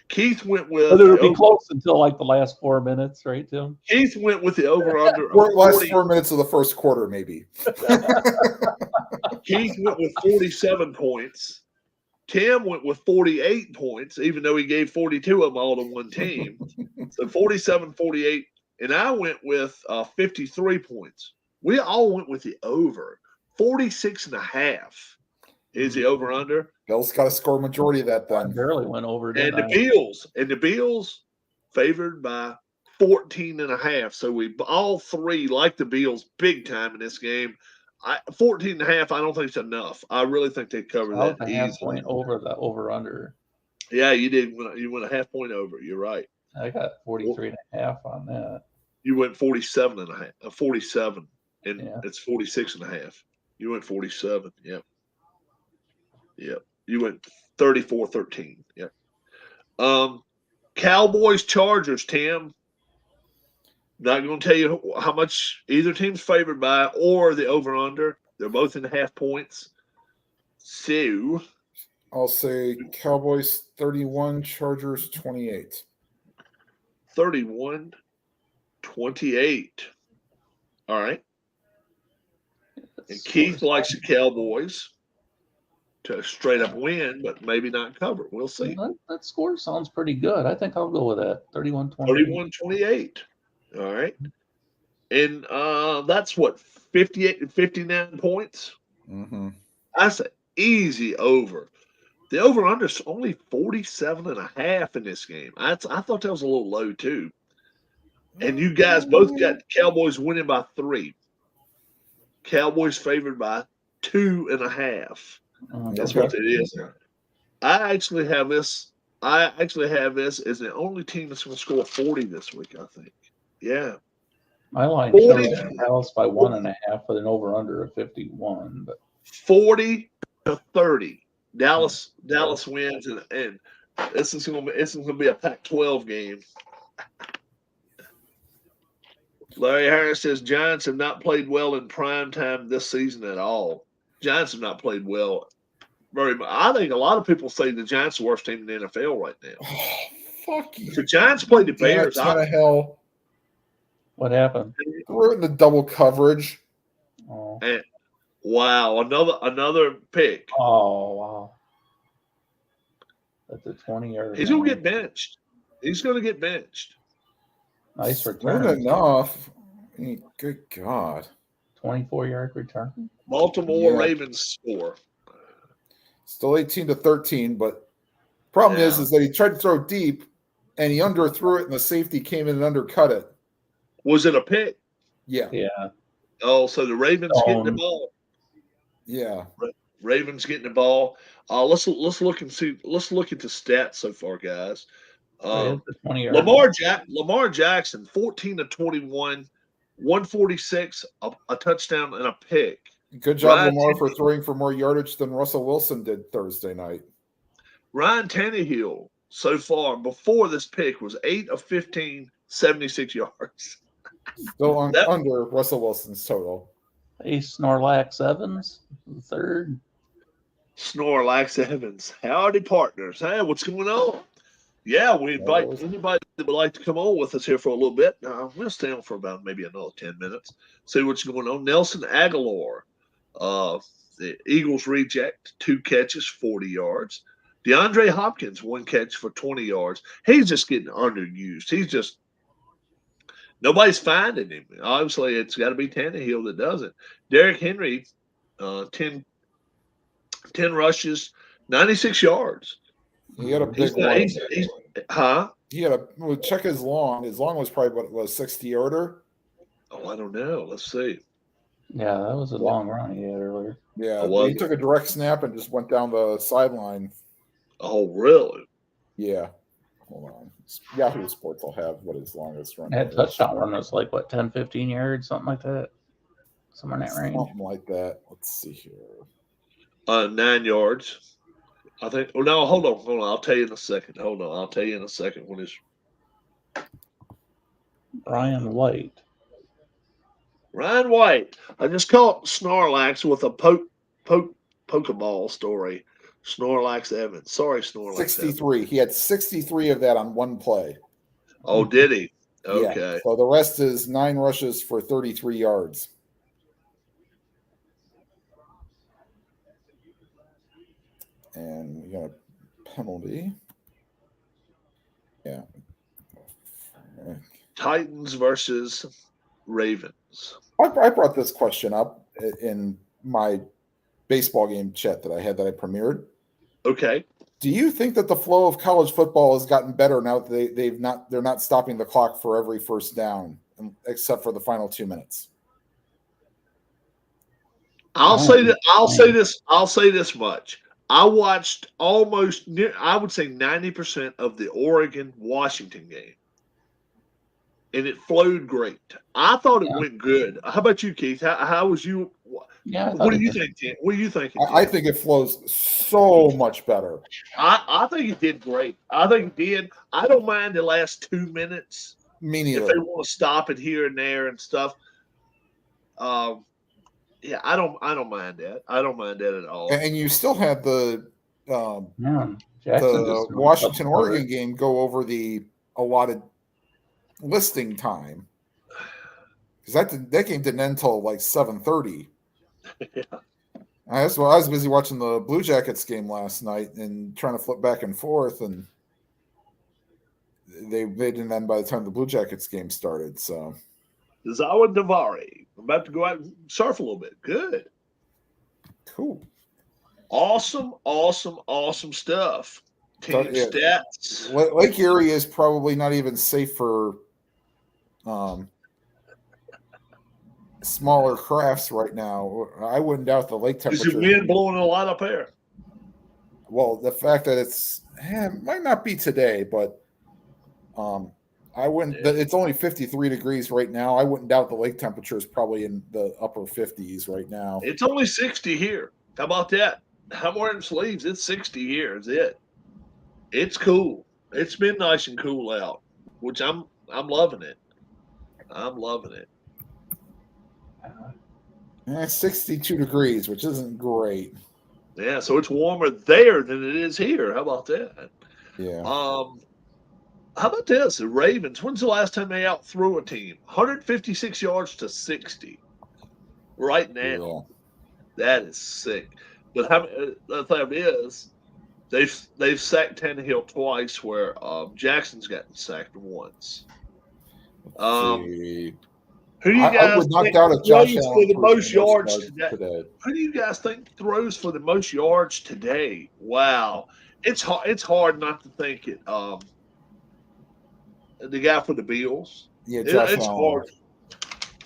Keith went with. But it'll be close until like the last 4 minutes, right, Tim? Keith went with the over/under. Last 4 minutes of the first quarter, maybe. Keith went with 47 points. Tim went with 48 points, even though he gave 42 of them all to one team. So 47-48. And I went with 53 points. We all went with the over. 46.5 is the over/under. Bills got to score a majority of that then. Barely went over. And the Bills favored by 14.5. So we all three like the Bills big time in this game. 14.5, I don't think it's enough. I really think they cover that easily. Half point over the over/under. Yeah, you did. You went a half point over. You're right. I got 43.5 on that. You went 47.5. 47, and it's 46.5. You went 47. Yep. Yep. You went 34-13. Yep. Cowboys Chargers, Tim. Not going to tell you how much either team's favored by or the over/under. They're both in half points. So I'll say Cowboys 31, Chargers 28. 31-28. All right. And Keith likes the Cowboys to straight up win, but maybe not cover. We'll see. That score sounds pretty good. I think I'll go with that. 31-28. 31-28. All right. And that's what, 59 points? Mm-hmm. That's an easy over. The over-under is only 47.5 in this game. I thought that was a little low, too. And you guys both got Cowboys winning by 3. Cowboys favored by 2.5. That's what it is. I actually have this as the only team that's going to score 40 this week, I think. Yeah. My line shows Dallas by 1.5 with an over/under of 51. But 40-30. Dallas wins, and this is going to be a Pac-12 game. Larry Harris says Giants have not played well in prime time this season at all. Giants have not played well very much. I think a lot of people say the Giants are the worst team in the NFL right now. Oh, fuck you. The Giants played the Bears. Hell. What happened? We're in the double coverage. Oh. And, wow, another pick. Oh, wow. That's a 20-yard. He's going to get benched. He's going to get benched. Nice return. Not enough. I mean, good God. 24-yard return. Baltimore Ravens score. Still 18-13, but problem is that he tried to throw deep, and he underthrew it, and the safety came in and undercut it. Was it a pick? Yeah. Yeah. Oh, so the Ravens getting the ball. Yeah. Ravens getting the ball. Let's look and see. Let's look at the stats so far, guys. Lamar Jackson, 14-21, 146, a touchdown and a pick. Good job, Lamar, for throwing for more yardage than Russell Wilson did Thursday night. Ryan Tannehill, so far, before this pick, was 8 of 15, 76 yards. Still under Russell Wilson's total. Hey, Snorlax Evans, the third. Snorlax Evans. Howdy, partners. Hey, what's going on? Yeah, we invite anybody that would like to come on with us here for a little bit. We'll stay on for about maybe another 10 minutes. See what's going on. Nelson Aguilar. The Eagles reject 2 catches, 40 yards. DeAndre Hopkins, 1 catch for 20 yards. He's just getting underused. He's just nobody's finding him. Obviously, it's got to be Tannehill that does it. Derrick Henry, 10 rushes, 96 yards. He had a big one. He had well, check his long. His long was probably what it was, 60-yarder. Oh, I don't know. Let's see. Yeah, that was a long run he had earlier. Yeah, he took a direct snap and just went down the sideline. Oh, really? Yeah. Hold on. Yahoo Sports will have what his longest run. That touchdown run was like, what, 10, 15 yards, something like that? Somewhere in that range. Something like that. Let's see here. 9 yards. I think. Oh, no, hold on. I'll tell you in a second. Hold on. I'll tell you in a second when it's. Ryan White. I just caught Snorlax with a Pokeball story. Snorlax Evans. Sorry, Snorlax. 63. Evans. He had 63 of that on one play. Oh, did he? Okay. Yeah. So the rest is 9 rushes for 33 yards. And we got a penalty. Yeah. Titans versus Ravens. I brought this question up in my baseball game chat that I premiered. Okay. Do you think that the flow of college football has gotten better now that they're not stopping the clock for every first down, except for the final 2 minutes? I'll say this much. I watched I would say 90% of the Oregon-Washington game, and it flowed great. I thought it went good. How about you, Keith? How was you? Yeah. What do you think, Tim? What are you thinking? I think it flows so much better. I think it did great. I think it did. I don't mind the last 2 minutes. Me neither. If they want to stop it here and there and stuff. Yeah, I don't mind that. I don't mind that at all. And you still had the Jackson the Washington Oregon game go over the allotted listing time, because that game didn't end until like 7:30. Yeah. I was busy watching the Blue Jackets game last night and trying to flip back and forth, and they didn't end by the time the Blue Jackets game started. So Zawa Davari. I'm about to go out and surf a little bit. Good. Cool. Awesome stuff. Team stats. Lake Erie is probably not even safe for smaller crafts right now. I wouldn't doubt the lake temperature. Is the wind blowing a lot up there? Well, the fact that it might not be today, but I wouldn't. It's only 53 degrees right now. I wouldn't doubt the lake temperature is probably in the upper 50s right now. It's only 60 here. How about that? I'm wearing sleeves. It's 60 here. Is it? It's cool. It's been nice and cool out, which I'm loving it. I'm loving it. 62 degrees, which isn't great. Yeah, so it's warmer there than it is here. How about that? Yeah. How about this? The Ravens, when's the last time they outthrew a team? 156 yards to 60 right now. Yeah. That is sick. But the thing is, they've sacked Tannehill twice, where Jackson's gotten sacked once. Who do you guys I would not think doubt if Josh throws Allen for the most yards today? Who do you guys think throws for the most yards today? Wow, it's hard not to think it. The guy for the Bills. Yeah, Josh it's Allen. hard.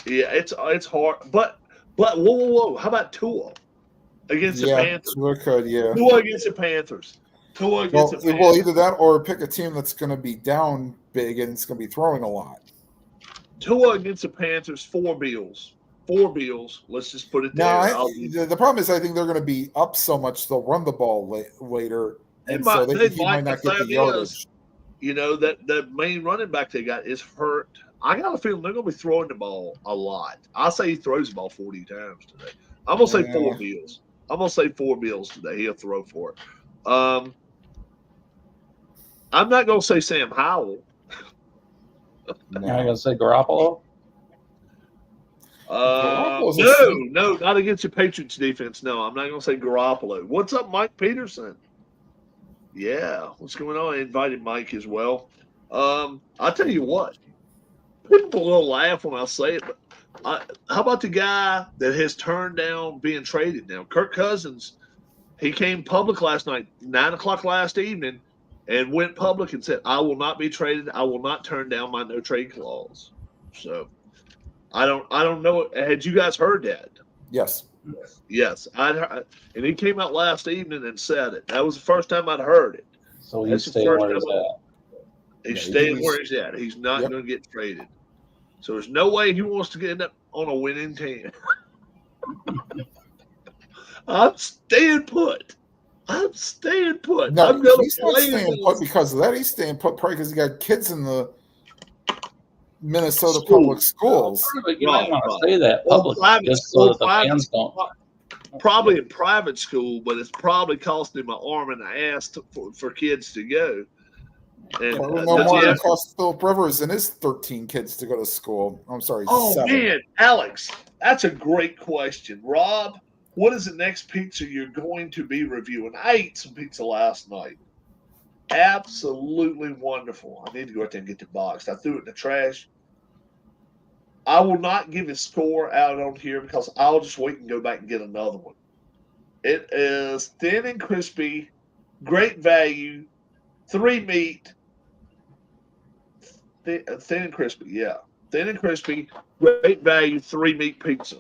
Yeah, it's hard. But whoa! How about Tua against the Panthers? Tua could, yeah. Tua against the Panthers. Well, either that or pick a team that's going to be down big and it's going to be throwing a lot. Tua against the Panthers, 4 Bills. 4 Bills. Let's just put it there. The problem is I think they're going to be up so much they'll run the ball later, and so he might not get the yardage. You know, that main running back they got is hurt. I got a feeling they're going to be throwing the ball a lot. I say he throws the ball 40 times today. I'm going to say 4 Bills. I'm going to say 4 Bills today. He'll throw for it. I'm not going to say Sam Howell. You're not going to say Garoppolo? No, not against the Patriots defense. No, I'm not going to say Garoppolo. What's up, Mike Peterson? Yeah, what's going on? I invited Mike as well. I'll tell you what. People will laugh when I say it, but how about the guy that has turned down being traded now? Kirk Cousins, he came public last night, 9 o'clock last evening, and went public and said, I will not be traded. I will not turn down my no trade clause. So I don't know. Had you guys heard that? Yes. Yes. And he came out last evening and said it. That was the first time I'd heard it. So he's staying where he's at. He's staying where he's at. He's not going to get traded. So there's no way he wants to get up on a winning team. I'm staying put. No, I'm going to he's not staying put because of that. He's staying put probably because he got kids in the Minnesota public schools. You might want to say that publicly just so that the fans don't. Probably in private school, but it's probably costing him an arm and an ass for kids to go. And no more than it costs Philip Rivers and his 13 kids to go to school. I'm sorry. Oh, 7. man, Alex, that's a great question. Rob, what is the next pizza you're going to be reviewing? I ate some pizza last night. Absolutely wonderful. I need to go out there and get the box. I threw it in the trash. I will not give a score out on here because I'll just wait and go back and get another one. It is thin and crispy, great value, 3 meat, thin and crispy, yeah. Thin and crispy, great value, 3 meat pizza.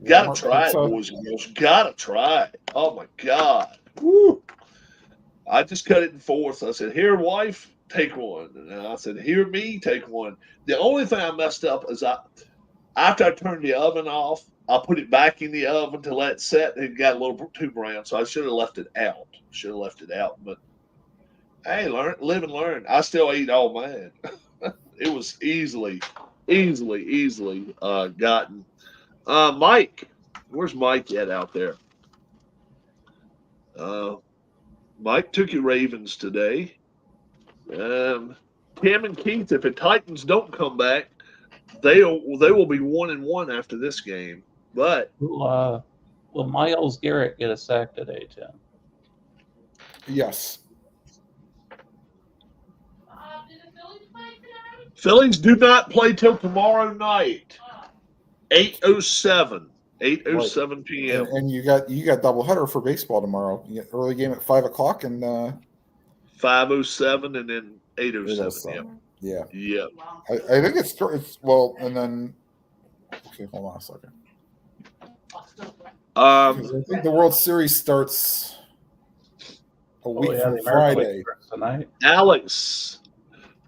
Gotta try it, boys and girls. Gotta try it. Oh, my God. Woo. I just cut it in 4s. I said, here, wife, take one. And I said, here, me, take one. The only thing I messed up is after I turned the oven off, I put it back in the oven to let it set. It got a little too brown, so I should have left it out. But hey, live and learn. I still eat all mine. It was easily gotten. Mike, where's Mike at out there? Mike took your Ravens today. Tim and Keith, if the Titans don't come back, they will be 1-1 after this game. But will Myles Garrett get a sack today, Tim? Yes. Phillies do not play till tomorrow night, 8:07 p.m. And you got doubleheader for baseball tomorrow. You get early game at 5:00 and 5:07 and then 8:07. Yeah. Yeah. I think it's well, and then okay, hold on a second. I think the World Series starts a week from Friday. Tonight. Alex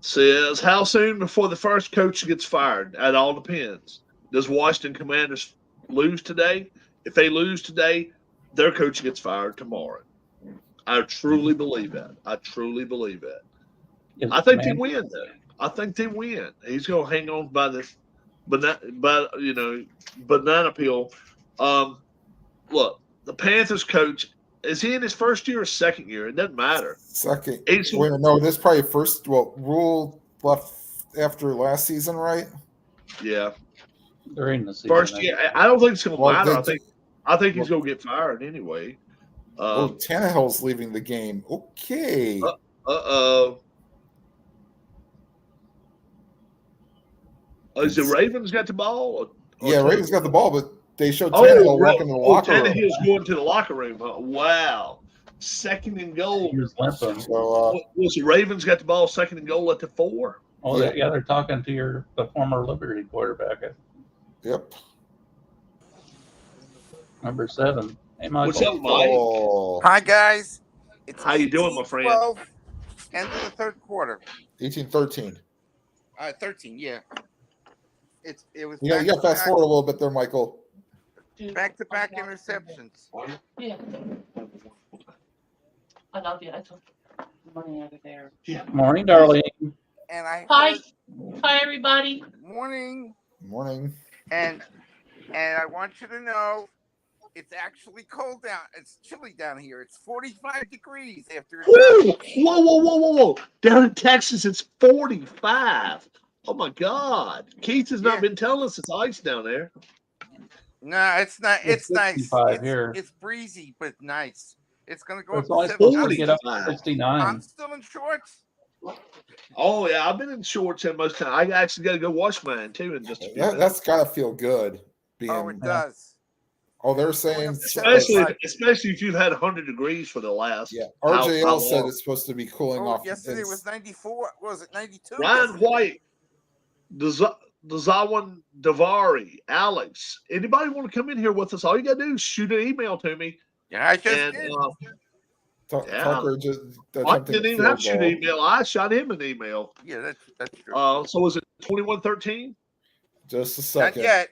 says, how soon before the first coach gets fired? That all depends. Does Washington Commanders lose today? If they lose today, their coach gets fired tomorrow. I truly believe that. I think they win, though. I think they win. He's going to hang on by this banana peel. Look, the Panthers coach, is he in his first year or second year? It doesn't matter. Second. No, this is probably first. Well, Rule left after last season, right? Yeah. During the season. First year. I don't think it's going to matter. I think he's going to get fired anyway. Tannehill's leaving the game. Okay. Is the Ravens got the ball? Yeah, Ravens got the ball, but they showed Tannehill walking to the locker room. Tannehill's going to the locker room. Wow. 2nd and goal. He was limping. So, was the Ravens got the ball 2nd and goal at the 4? Oh, yeah, they're talking to the former Liberty quarterback. Yep. Number 7. Hey, Michael. What's up, Mike? Oh. Hi, guys. How you doing, my friend? 12, end of the third quarter. 18-13. 13, yeah. It was. You got to fast forward a little bit there, Michael. Back-to-back interceptions. Yeah. I love you. I took money out of there. Yeah. Morning, darling. And Hi, everybody. Morning. Morning. And I want you to know, it's actually cold down. It's chilly down here. It's 45 degrees after. Whoa! Down in Texas, it's 45. Oh my God, Keith has not been telling us it's ice down there. No, it's not. It's nice. 65 here. It's breezy, but nice. It's gonna go It's up only to supposed to 70. get up to 45. 69. I'm still in shorts. Oh yeah, I've been in shorts in most time. I actually got to go wash mine too in just a few minutes. That's gotta feel good. Being, Oh, it does. Oh, they're saying Especially if you've had 100 degrees for the last. yeah. how RJL said long. it's supposed to be cooling Oh, off. yesterday was 94. What was it 92? Ryan yesterday? White, Dazawan Davari, Alex. Anybody want to come in here with us? All you got to do is shoot an email to me. Yeah, I just And did. Tucker just Mike didn't even have to shoot an email. I shot him an email. Yeah, that's true. So was it 2113? Just a Not second. yet.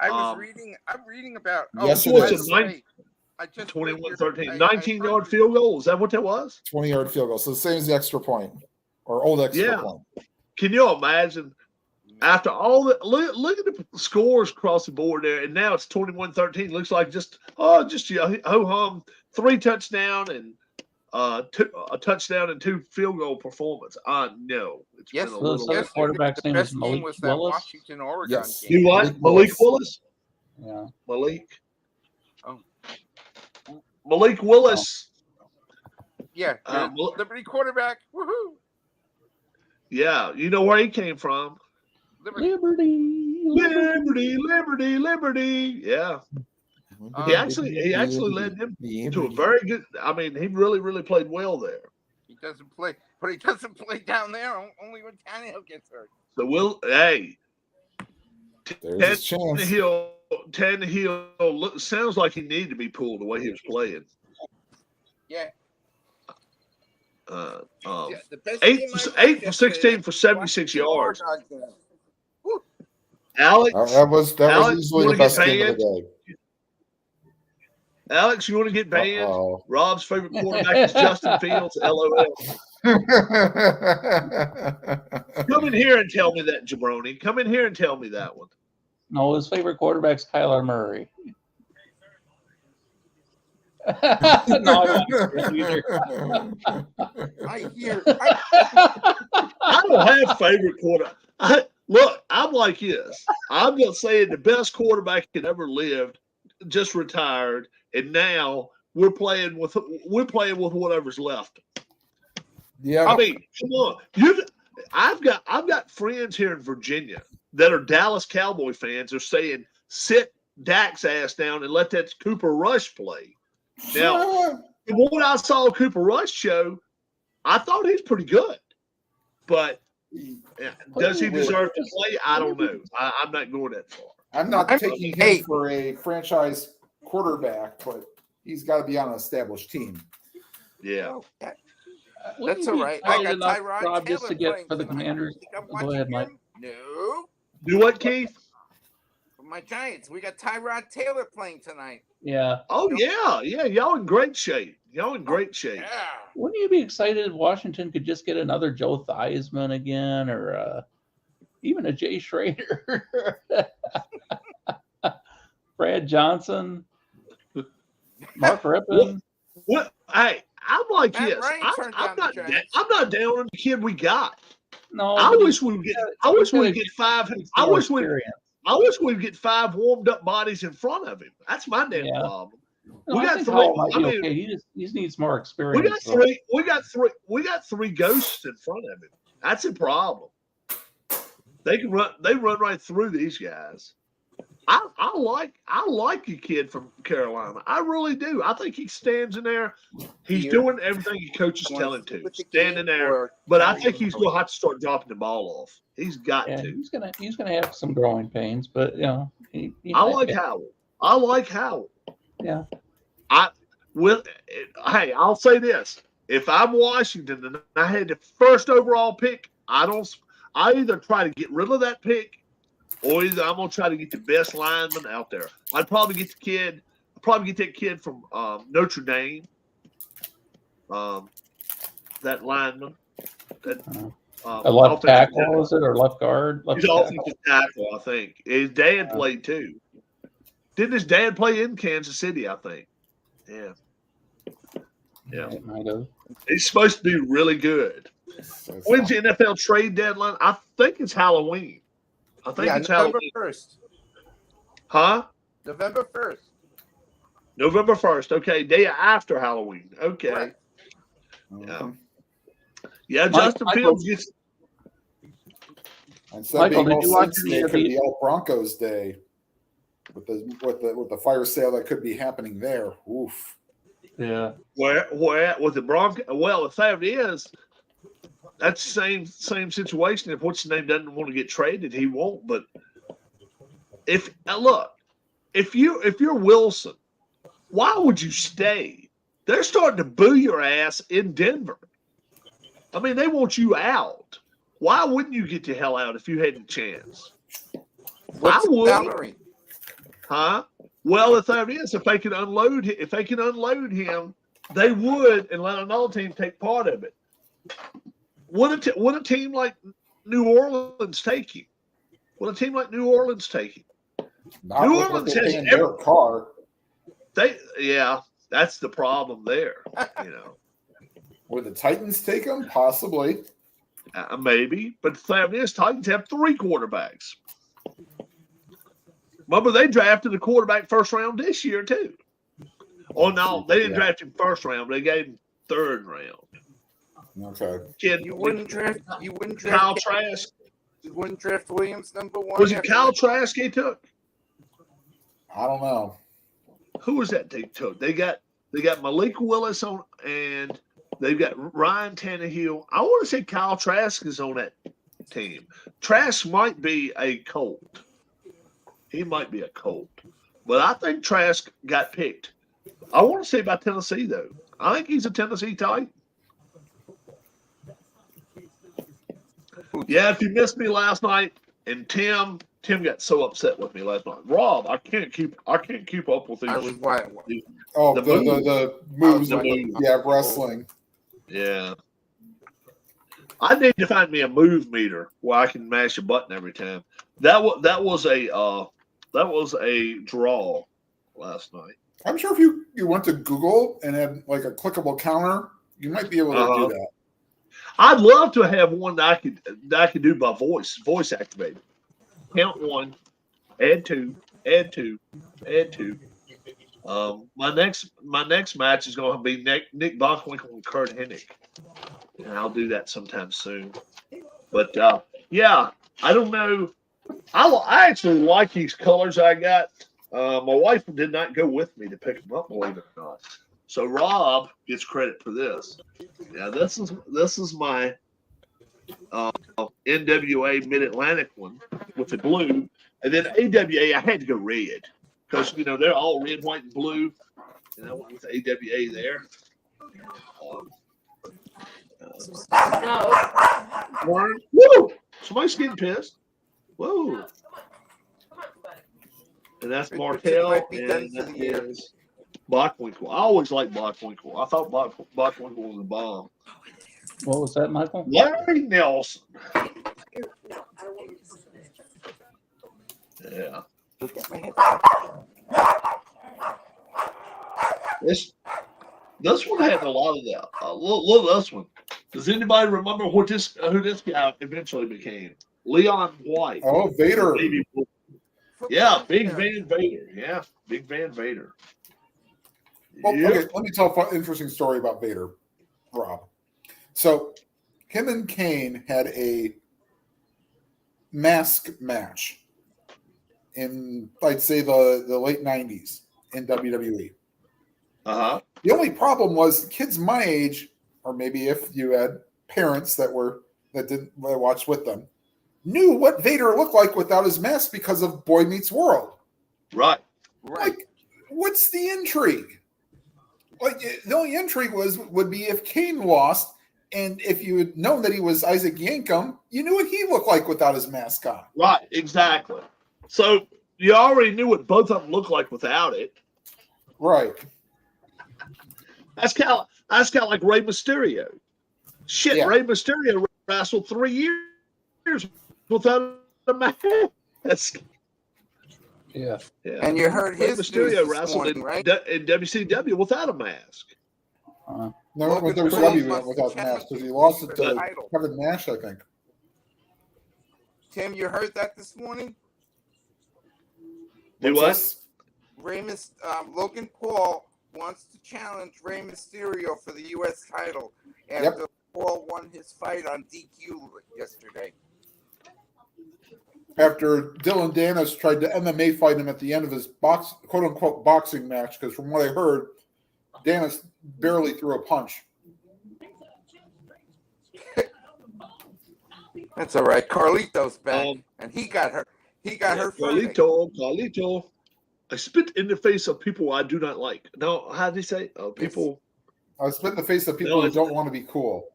I was Um, reading. I'm reading about. Yes, it by is. the way, I just 2113. 19-yard field goal. Is that what that was? 20-yard field goal. So the same as the extra point or old extra Yeah. point. Can you imagine? After all the look at the scores across the board there, and now it's 21-13. Looks like just ho hum, 3 touchdown and a touchdown and 2 field goal performance. I know it's Yes, been a So little. the quarterback's the name is best game Malik was that Willis. Washington Oregon Yes. game. You what? Malik Willis? Yeah. Malik Willis. Yeah, Uh, the Liberty quarterback. Woohoo! Yeah, you know where he came from. Liberty. Liberty. Yeah. He actually led them to a very good. I mean, he really played well there. He doesn't play, but he doesn't play down there. Only when Tannehill gets hurt. So There's his chance. Tannehill sounds like he needed to be pulled the way he was playing. Yeah. The best 8 game I for watched 16 for yesterday, 76 Washington yards. Oregon game. Alex, That was Alex, easily you the wanna best get game of the banned? day. Alex, you want to get banned? Uh-oh. Rob's favorite quarterback is Justin Fields. LOL. Come in here and tell me that, Jabroni. Come in here and tell me that one. No, his favorite quarterback's Kyler Murray. No, I don't either. I hear. I don't have favorite quarterback. Look, I'm like this. I'm just saying the best quarterback that ever lived just retired, and now we're playing with whatever's left. Yeah. I mean, come on. I've got friends here in Virginia that are Dallas Cowboy fans are saying sit Dak's ass down and let that Cooper Rush play. Now, from what I saw Cooper Rush show, I thought he's pretty good. But does he deserve to play? I don't know. I'm not going that far. I'm not taking him for a franchise quarterback, but he's got to be on an established team. Yeah. That's all right. I got enough, Tyrod Rob, just Taylor to get playing for the tonight. Commanders. Think I'm Go watching ahead, Mike. him? No. Do what, Keith? For my Giants, we got Tyrod Taylor playing tonight. Yeah. Oh, yeah. Yeah. Y'all in great shape. Y'all in great shape. Yeah. Wouldn't you be excited if Washington could just get another Joe Theismann again, or even a Jay Schrader, Brad Johnson, Mark Rippon? What? Hey, I'm like Matt this. Ryan turned down the Giants. I'm not down on the kid we got. No, I but wish we would get. I wish we'd get 5. I wish we. experience. I wish we'd get 5 warmed up bodies in front of him. That's my damn Yeah. problem. No, We I got think 3. Howell might I be mean, okay. He just needs more experience. we got so- 3. We got 3 ghosts in front of him. That's a problem. They can run. They run right through these guys. I like your kid from Carolina. I really do. I think he stands in there. He's doing everything his coaches tell him to. Standing there. But I think he's going to have to start dropping the ball off. He's got Yeah, to. he's gonna have some growing pains, but you know, he I might like get- Howard. I like Howard. Yeah. Hey, I'll say this: if I'm Washington and I had the first overall pick, I either try to get rid of that pick, or either I'm gonna try to get the best lineman out there. I'd probably get that kid from Notre Dame. That lineman. A left tackle, is it, or left guard? Left He's tackle. offensive tackle, I think. His dad played too. Didn't his dad play in Kansas City? I think. Yeah. Yeah. It might have. He's supposed to be really good. So it's When's not- the NFL trade deadline? I think it's Halloween. I think Yeah, it's November Halloween. 1st. Huh? November 1st. November 1st. Okay, day after Halloween. Okay. Right. Mhm. Yeah, Mike- Justin Michael- Fields gets. Instead Michael, of being did you All watch Saints any Day, of it could the- be El Broncos Day with the fire sale that could be happening there. Oof. Yeah. Where with the Broncos? Well, the fact is, that's the same situation. If what's his name doesn't want to get traded, he won't. But if you're Wilson, why would you stay? They're starting to boo your ass in Denver. I mean, they want you out. Why wouldn't you get the hell out if you had the chance? What's I would. the salary? Huh? Well, the thing is, if they can unload him, they would and let another team take part of it. Would a team like New Orleans take him? Would a team like New Orleans take him? Not New with what Orleans they're has paying Derek Carr. That's the problem there. You know, Would the Titans take him? Possibly. maybe, but the thing is, Titans have 3 quarterbacks. Remember, they drafted a quarterback first round this year too. Oh no, they didn't Yeah. draft him first round, but they gave him 3rd round. Okay. Kid, You wouldn't draft Kyle Trask. You wouldn't draft Williams number 1. Was it Kyle Trask they took? I don't know. Who was that they took? They got Malik Willis on, and they've got Ryan Tannehill. I want to say Kyle Trask is on that team. Trask might be a Colt. He might be a Colt. But I think Trask got picked. I want to say about Tennessee, though. I think he's a Tennessee Titan. Yeah, if you missed me last night, and Tim got so upset with me last night. Rob, I can't keep up with these. I was why. Oh, The the moves. The move. Yeah, wrestling. Yeah. I need to find me a move meter where I can mash a button every time. That was a draw last night. I'm sure if you went to Google and had like a clickable counter, you might be able to do that. I'd love to have one that I could do by voice activated. Count 1, add 2, add 2, add 2. My next match is going to be Nick Bockwinkel and Kurt Hennig, and I'll do that sometime soon. But yeah, I don't know. I actually like these colors I got. My wife did not go with me to pick them up, believe it or not. So Rob gets credit for this. Yeah, this is my NWA Mid-Atlantic one with the blue, and then AWA I had to go red because they're all red, white, and blue, and I went with AWA there. Woo! Somebody's getting pissed. Whoa! And that's Martell, might be done and for that the year. is Bockwinkel. I always liked Bockwinkel. I thought Bockwinkel was a bomb. What was that, Michael? Larry Nelson. Yeah. This one had a lot of that. Look at this one. Does anybody remember who this guy eventually became? Leon White. Oh, Vader. Baby Blue. Yeah, Big Van Vader. Yeah, Big Van Vader. Well, Yeah. okay, let me tell an interesting story about Vader, Rob. So, him and Kane had a mask match in, I'd say, the late 90s in WWE. Uh-huh. The only problem was kids my age, or maybe if you had parents that watched with them, knew what Vader looked like without his mask because of Boy Meets World. Right. Like, what's the intrigue? Like, the only intrigue would be if Kane lost, and if you had known that he was Isaac Yankem, you knew what he looked like without his mask on. Right, exactly. So you already knew what both of them looked like without it. Right. That's kind of like Rey Mysterio. Shit, Yeah. Rey Mysterio wrestled 3 years without a mask. Yeah. Yeah. And you heard Rey his news Mysterio this wrestled morning, right? in WCW without a mask. No, with Logan WCW Paul he went wants without to Nash because he challenge lost it for the to title. Kevin Nash, I think. Tim, you heard that this morning? Do What's what? this? Logan Paul wants to challenge Rey Mysterio for the U.S. title after Paul won his fight on DQ yesterday. After Dylan Dennis tried to MMA fight him at the end of his quote unquote boxing match, because from what I heard, Dennis barely threw a punch. That's all right. Carlito's back, and he got hurt. He got hurt Friday. Carlito. I spit in the face of people I do not like. No, how do you say? People. I spit in the face of people who don't want to be cool.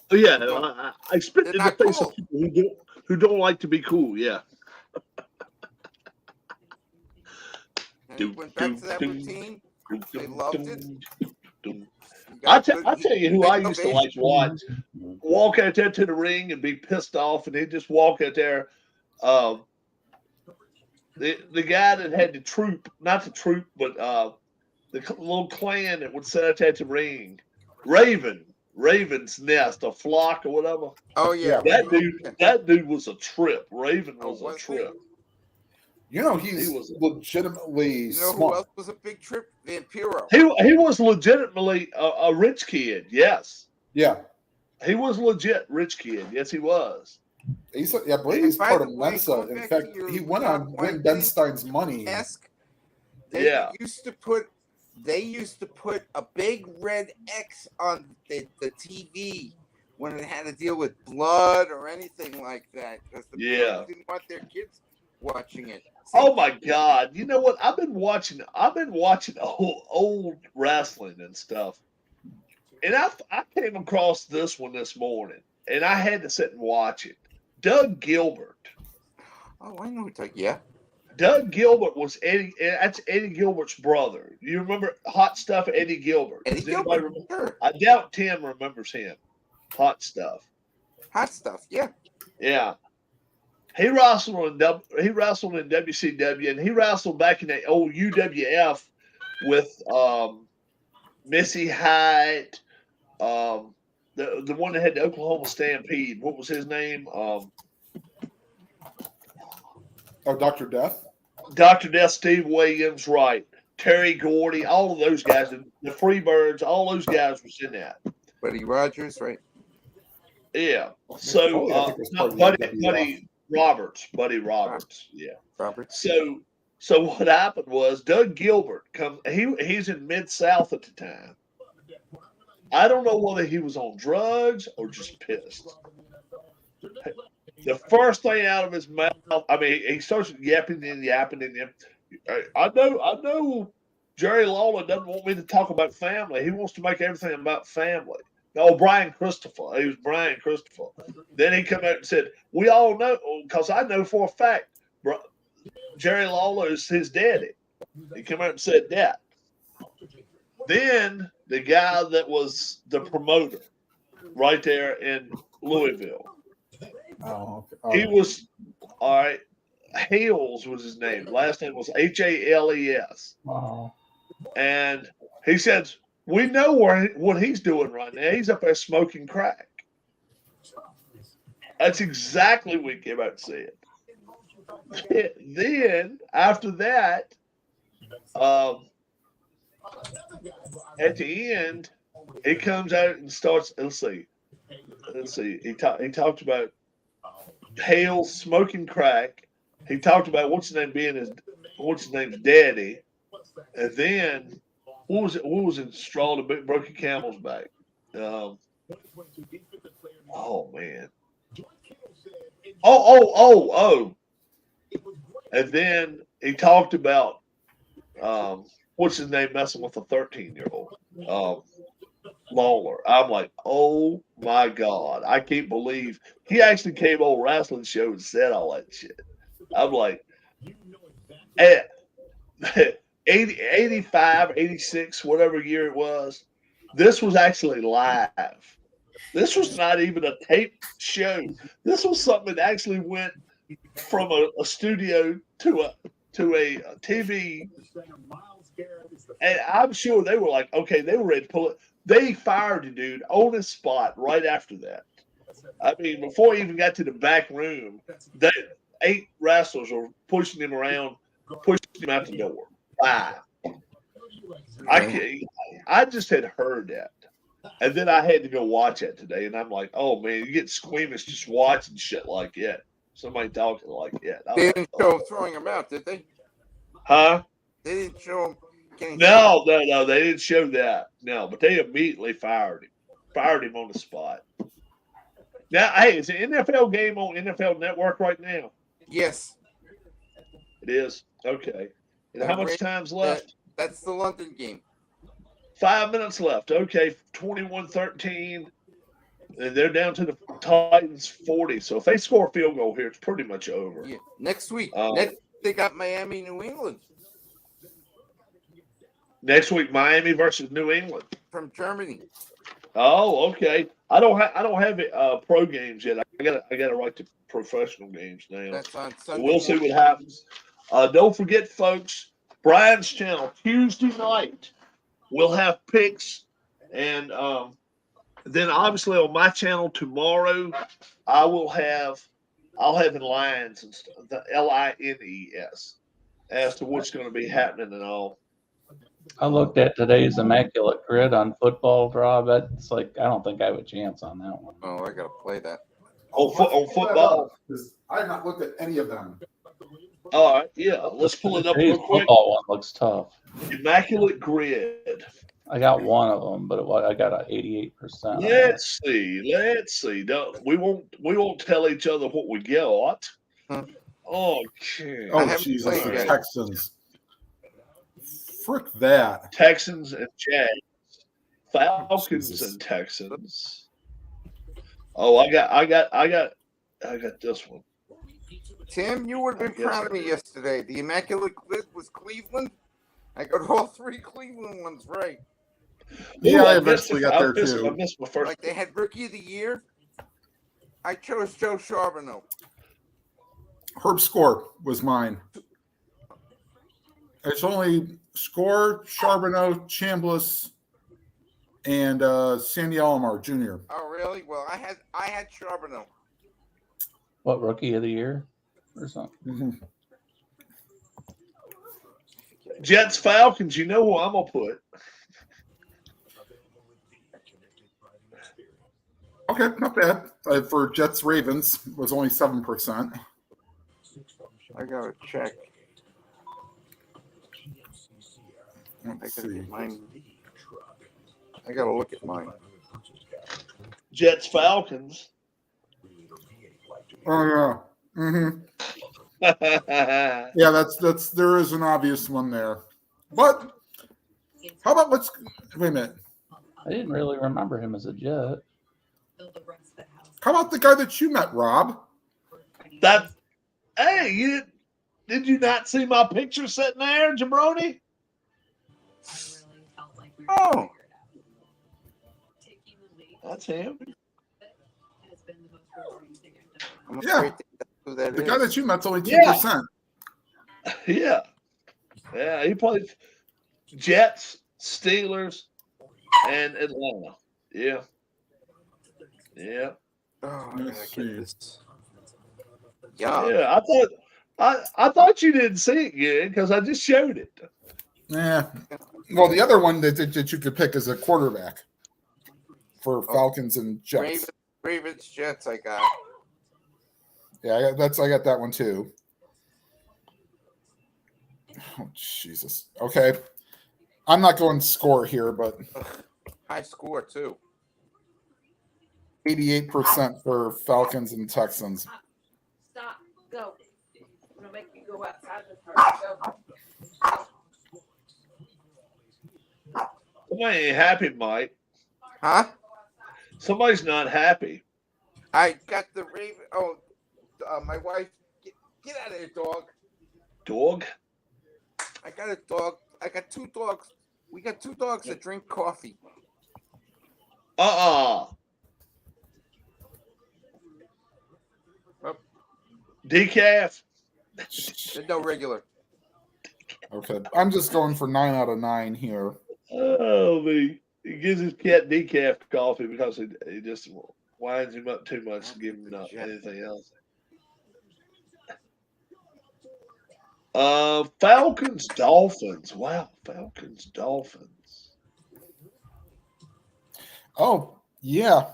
Oh yeah, I spit in the face cool. of people who don't like to be cool. Yeah. And he went back to that routine. They loved it. I tell you who I used to like to watch. Walk out there to the ring and be pissed off, and he'd just walk out there. The guy that had the troop, not the troop, but the little clan that would sit out there at the ring, Raven's Nest, a flock or whatever. Oh yeah, that dude was a trip. Raven was a trip. You know, he was legitimately You know smart. who else was a big trip? Vampiro. He was legitimately a rich kid. Yes. Yeah. He was legit rich kid. Yes, he was. I believe he's part of Mensa. In fact, he went on Win Ben Stein's money. They used to put a big red X on the TV when it had to deal with blood or anything like that, because the parents didn't want their kids watching it. Oh my God! You know what? I've been watching old wrestling and stuff, and I came across this one this morning, and I had to sit and watch it. Doug Gilbert. Oh, I know what you're talking. Yeah. Doug Gilbert was Eddie. That's Eddie Gilbert's brother. You remember Hot Stuff? Eddie Gilbert. Eddie Gilbert. Sure. I doubt Tim remembers him. Hot Stuff. Hot Stuff. Yeah. Yeah. He wrestled in WCW, and he wrestled back in the old UWF with Missy Hyatt, the one that had the Oklahoma Stampede. What was his name? Dr. Death? Dr. Death, Steve Williams, right. Terry Gordy, all of those guys, the Freebirds, all those guys was in that. Buddy Rogers, right? Yeah. So, Buddy Roberts. Yeah. Roberts. So what happened was Doug Gilbert he's in Mid-South at the time. I don't know whether he was on drugs or just pissed. The first thing out of his mouth, I mean, he starts yapping and yapping. I know Jerry Lawler doesn't want me to talk about family. He wants to make everything about family. No, Brian Christopher. He was Brian Christopher. Then he come out and said, we all know, because I know for a fact, Jerry Lawler is his daddy. He came out and said that. Then the guy that was the promoter right there in Louisville. Oh, He was, all right, Hales was his name. Last name was Hales. Wow. And he says, we know what he's doing right now. He's up there smoking crack. That's exactly what he came out and said. Then, after that, at the end, he comes out and starts, let's see. He talked about Hales smoking crack. He talked about what's his name's daddy. And then, what was it? Straw that broke your camel's back. Oh man. Oh. And then he talked about what's his name messing with a 13-year-old. Lawler. I'm like, oh my God. I can't believe he actually came on wrestling show and said all that shit. I'm like, 85, 86, whatever year it was. This was actually live. This was not even a tape show. This was something that actually went from a studio to a TV. And I'm sure they were like, okay, they were ready to pull it. They fired the dude on the spot right after that. I mean, before he even got to the back room, that 8 wrestlers were pushing him around, pushing him out the door. Bye. I just had heard that. And then I had to go watch it today, and I'm like, oh, man, you get squeamish just watching shit like that. Somebody talking like that. They didn't show him throwing him out, did they? Huh? They didn't show him. No, they didn't show that. No, but they immediately fired him on the spot. Now, hey, is the NFL game on NFL Network right now? Yes. It is? Okay. And how much time's left? That's the London game. 5 minutes left. Okay, 21-13. And they're down to the Titans 40. So if they score a field goal here, it's pretty much over. Yeah. Next week. They got Miami, New England. Next week, Miami versus New England. From Germany. Oh, okay. I don't have pro games yet. I gotta write the professional games now. That's on Sunday. We'll see what happens. Don't forget, folks, Brian's channel Tuesday night. We'll have picks, and then obviously on my channel tomorrow, I'll have in lines and stuff, the LINES, as to what's going to be happening and all. I looked at today's immaculate grid on Football Draw. It's like I don't think I have a chance on that one. Oh, I gotta play that. On football, I have not looked at any of them. all right, yeah. Let's pull it up Today's real quick. football one looks tough. Immaculate grid. I got one of them, but I got an 88%. Let's see. No, we won't tell each other what we got. Huh. Okay. Oh, Jesus, the Texans. Frick that. Texans and Jags. Falcons Jesus. and Texans. Oh, I got this one. Tim, you would have been proud of me yesterday. The Immaculate Grid was Cleveland. I got all 3 Cleveland ones right. Yeah, Ooh, I eventually got there I too. missed my first. Like they had Rookie of the Year. I chose Joe Charbonneau. Herb Score was mine. It's only Score, Charbonneau, Chambliss, and Sandy Alomar Jr. Oh, really? Well, I had Charbonneau. What, Rookie of the Year or something? Mm-hmm. Jets Falcons. You know who I'm gonna put. Okay, not bad. For Jets Ravens was only 7%. I gotta check. I Let's gotta see. get mine. I gotta look at mine. Jets Falcons. Oh yeah. Mm-hmm. Yeah, that's there is an obvious one there. But how about wait a minute. I didn't really remember him as a Jet. How about the guy that you met, Rob? Hey, did you not see my picture sitting there, Jabroni? Oh, That's him. I'm Yeah. afraid that's who that The is. guy that you met's only 2%. Yeah. Yeah, he played Jets, Steelers, and Atlanta. Yeah. Yeah. Oh, I Let's gotta see. get this. Yeah. Yeah. I thought you didn't see it yet because I just showed it. Yeah. Well, the other one that you could pick is a quarterback for Falcons and Jets. Ravens, Jets. I got. Yeah, I got that one too. Oh Jesus. Okay. I'm not going score here, but High score too. 88% for Falcons and Texans. Stop. Go. I'm gonna make you go outside the car. Go. Somebody ain't happy, Mike. Huh? Somebody's not happy. I got the Raven. Oh, my wife. Get out of here, dog. Dog? I got a dog. I got 2 dogs. We got 2 dogs that drink coffee. Decaf. There's no regular. Okay. I'm just going for 9 out of 9 here. Oh, me. He gives his cat decaf coffee because he just winds him up too much to give him anything else. Falcons, Dolphins. Wow, Falcons, Dolphins. Oh, yeah.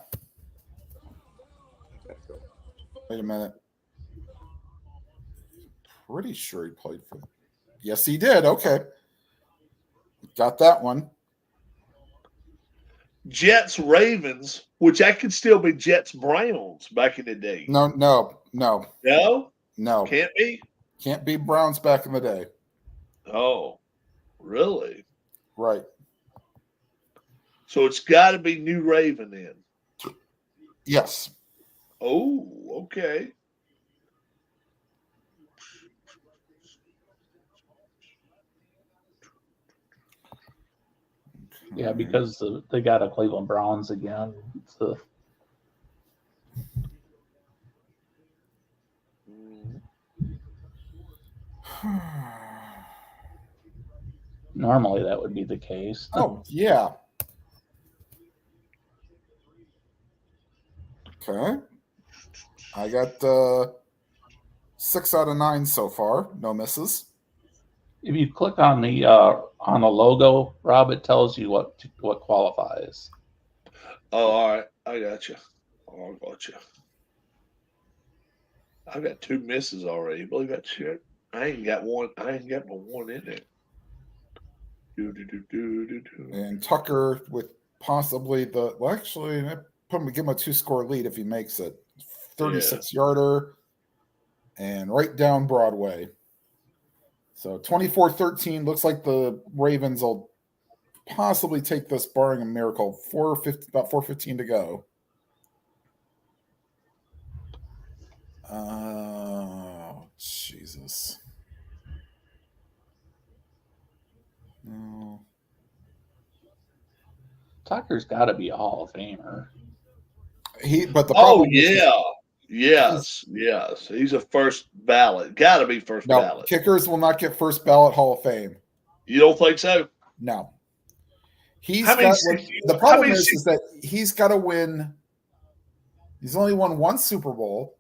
Wait a minute. Pretty sure he played for them. Yes, he did. Okay. Got that one. Jets, Ravens, which that could still be Jets, Browns back in the day. No. No? Can't be? Can't be Browns back in the day. Oh, really? Right. So it's got to be New Raven then. Yes. Oh, okay. Yeah, because they got a Cleveland Browns again. So. Normally that would be the case. Oh, yeah. Okay. I got 6 out of 9 so far. No misses. Mm-hmm. If you click on the logo, Rob, it tells you what qualifies. Oh, all right. I got you. Oh, I got you. I've got 2 misses already. You believe that shit? I ain't got one. I ain't got my one in there. And Tucker with possibly actually, give him a 2-score lead if he makes it. 36-yarder and right down Broadway. So 24-13. Looks like the Ravens will possibly take this, barring a miracle. About 4:15 to go. Jesus. No. Tucker's got to be a Hall of Famer. But the problem yes. He's a first ballot. Got to be first ballot. Kickers will not get first ballot Hall of Fame. You don't think so? No. The problem is that he's got to win. He's only won 1 Super Bowl.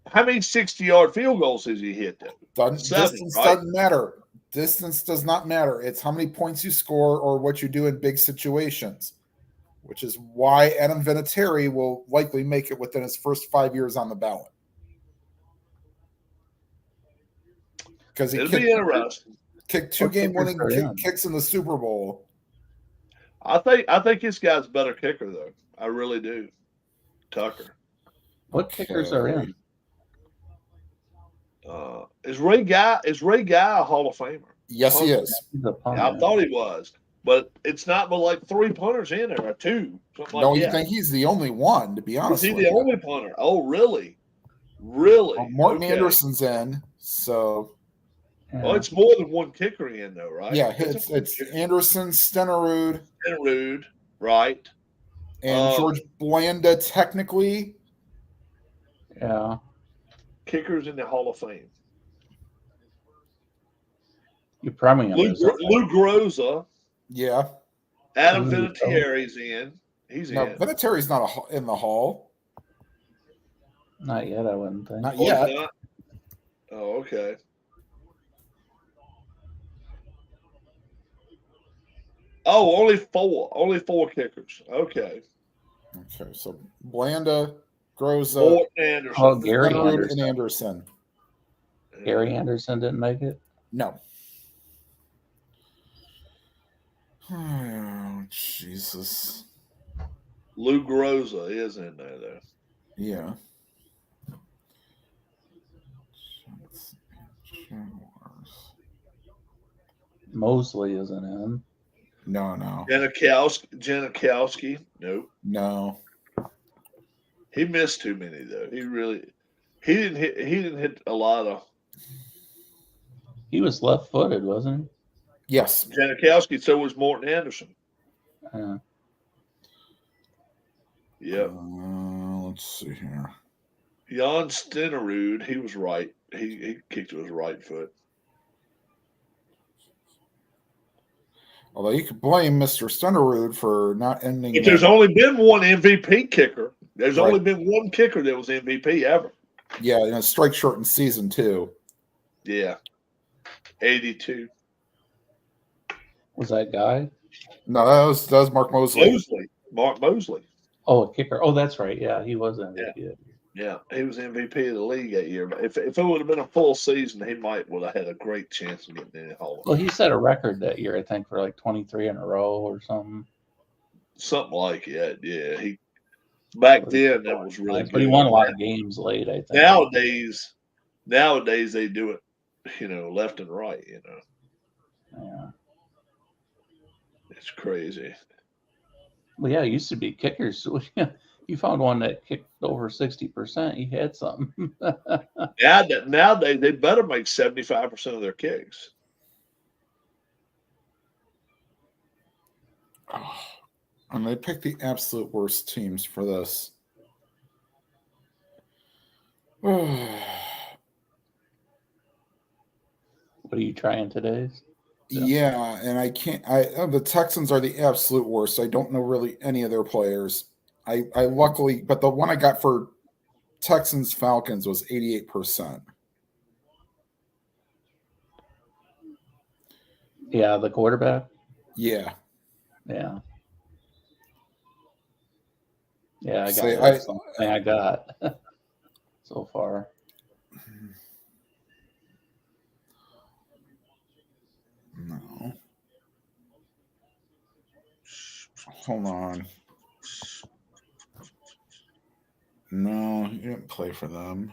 How many 60-yard field goals has he hit? Distance doesn't matter. Distance does not matter. It's how many points you score or what you do in big situations, which is why Adam Vinatieri will likely make it within his first 5 years on the ballot. Because he kicked 2 game-winning kicks in the Super Bowl. I think this guy's a better kicker, though. I really do. Tucker. What kickers are in? Is Ray Guy a Hall of Famer? Yes, he is. Yeah, I thought he was, but it's not but like 3 punters in there, or 2. You think he's the only one? To be honest, is he the only punter? Oh, really? Really? Well, Morton Anderson's in, so. Well, it's more than 1 kicker in, though, right? Yeah, it's Anderson, Stenerud, right? And George Blanda, technically. Yeah. Kickers in the Hall of Fame. You probably Lou Groza. Yeah. Adam Vinatieri's in. He's in. Vinatieri's not in the Hall. Not yet, I wouldn't think. Not yet. Not? Oh, okay. Oh, only 4. Only 4 kickers. Okay. Okay, so Blanda, Groza, Anderson. Oh, Gary Anderson. And Anderson. Gary Anderson didn't make it? No. Oh, Jesus. Lou Groza is in there, though. Yeah. Mosley isn't in. No. Janikowski. Nope. No. He missed too many though. He didn't hit a lot of. He was left-footed, wasn't he? Yes. Janikowski. So was Morton Anderson. Yeah. Let's see here. Jan Stenerud. He was right. He kicked with his right foot. Although you could blame Mr. Stunnerud for not ending. But there's only been one MVP kicker. There's Right. only been one kicker that was MVP ever. Yeah, in a strike shortened season too. Yeah. 82. Was that guy? No, that was Mark Mosley. Mark Mosley. Oh, a kicker. Oh, that's right. Yeah, he was MVP. Yeah, he was MVP of the league that year. But if it would have been a full season, he would have had a great chance of getting in the Hall. Well, he set a record that year, I think, for like 23 in a row or something. Something like that. Yeah, back then that was really But good. he won a lot of games late, I think. Nowadays they do it, left and right. Yeah. It's crazy. Well, yeah, it used to be kickers. So, yeah, you found one that kicked over 60%. He had something. Nowadays they better make 75% of their kicks. And they picked the absolute worst teams for this. What are you trying today? Yeah, and I can't. The Texans are the absolute worst. I don't know really any of their players. I luckily, but the one I got for Texans Falcons was 88%. Yeah, the quarterback. Yeah. Yeah. Yeah, I got so far. No. Hold on. No, you didn't play for them.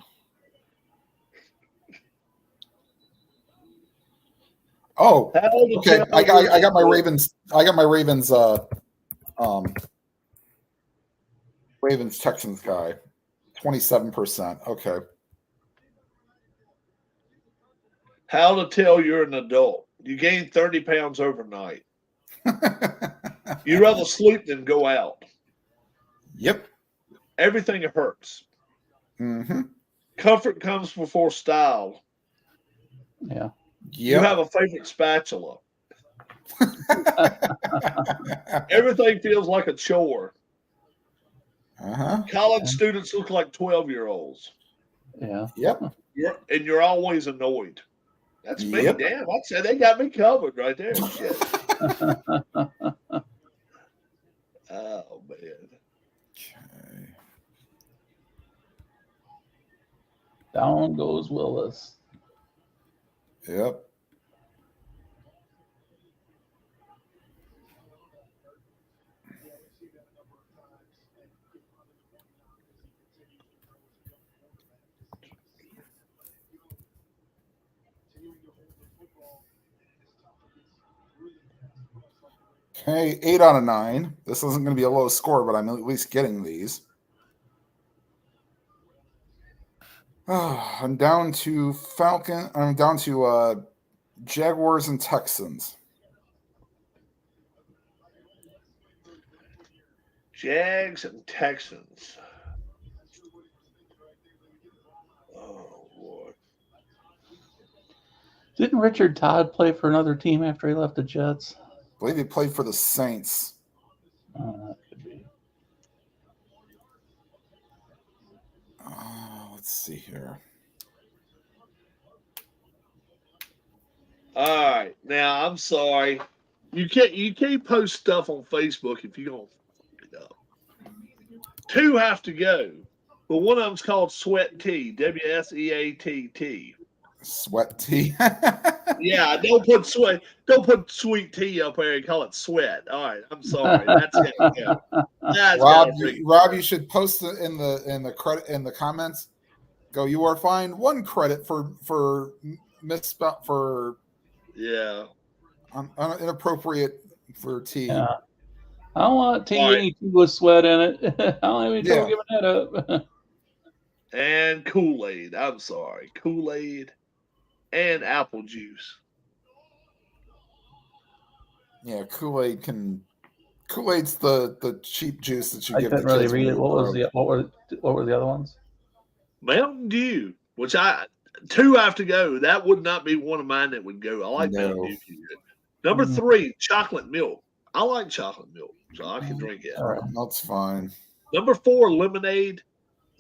Oh, okay. I got my Ravens. I got my Ravens. Ravens Texans guy, 27%. Okay. How to tell you're an adult? You gained 30 pounds overnight. You'd rather sleep than go out. Yep. Everything hurts. Mm-hmm. Comfort comes before style. Yeah. You have a favorite spatula. Everything feels like a chore. Uh-huh. College students look like 12-year-olds. Yeah. Yep. You're always annoyed. That's me. Yep. Damn, I'd say they got me covered right there. Shit. Oh, man. Okay. Down goes Willis. Yep. Okay, 8 out of 9. This isn't going to be a low score, but I'm at least getting these. I'm down to Jaguars and Texans. Jags and Texans. Oh, Lord. Didn't Richard Todd play for another team after he left the Jets? I believe he played for the Saints. That could be. Let's see here. All right. Now, I'm sorry. You can't post stuff on Facebook if you don't. Two have to go. But one of them's called Sweat Tea. WSEATT. Sweat tea. Yeah, don't put sweet tea up there and call it sweat. All right, I'm sorry. That's it. Yeah. Rob, you should post it in the comments. Go, you are fined 1 credit for misspell for inappropriate for tea. Yeah. I don't want tea with sweat in it. I don't have any trouble giving that up. And Kool-Aid. I'm sorry. Kool-Aid and apple juice. Yeah, Kool-Aid's the cheap juice that you give. I couldn't really read it. What were the other ones? Mountain Dew, which 2 have to go. That would not be one of mine that would go. I like Mountain Dew. Number 3, chocolate milk. I like chocolate milk, so I can drink it. All right. That's fine. Number 4, lemonade.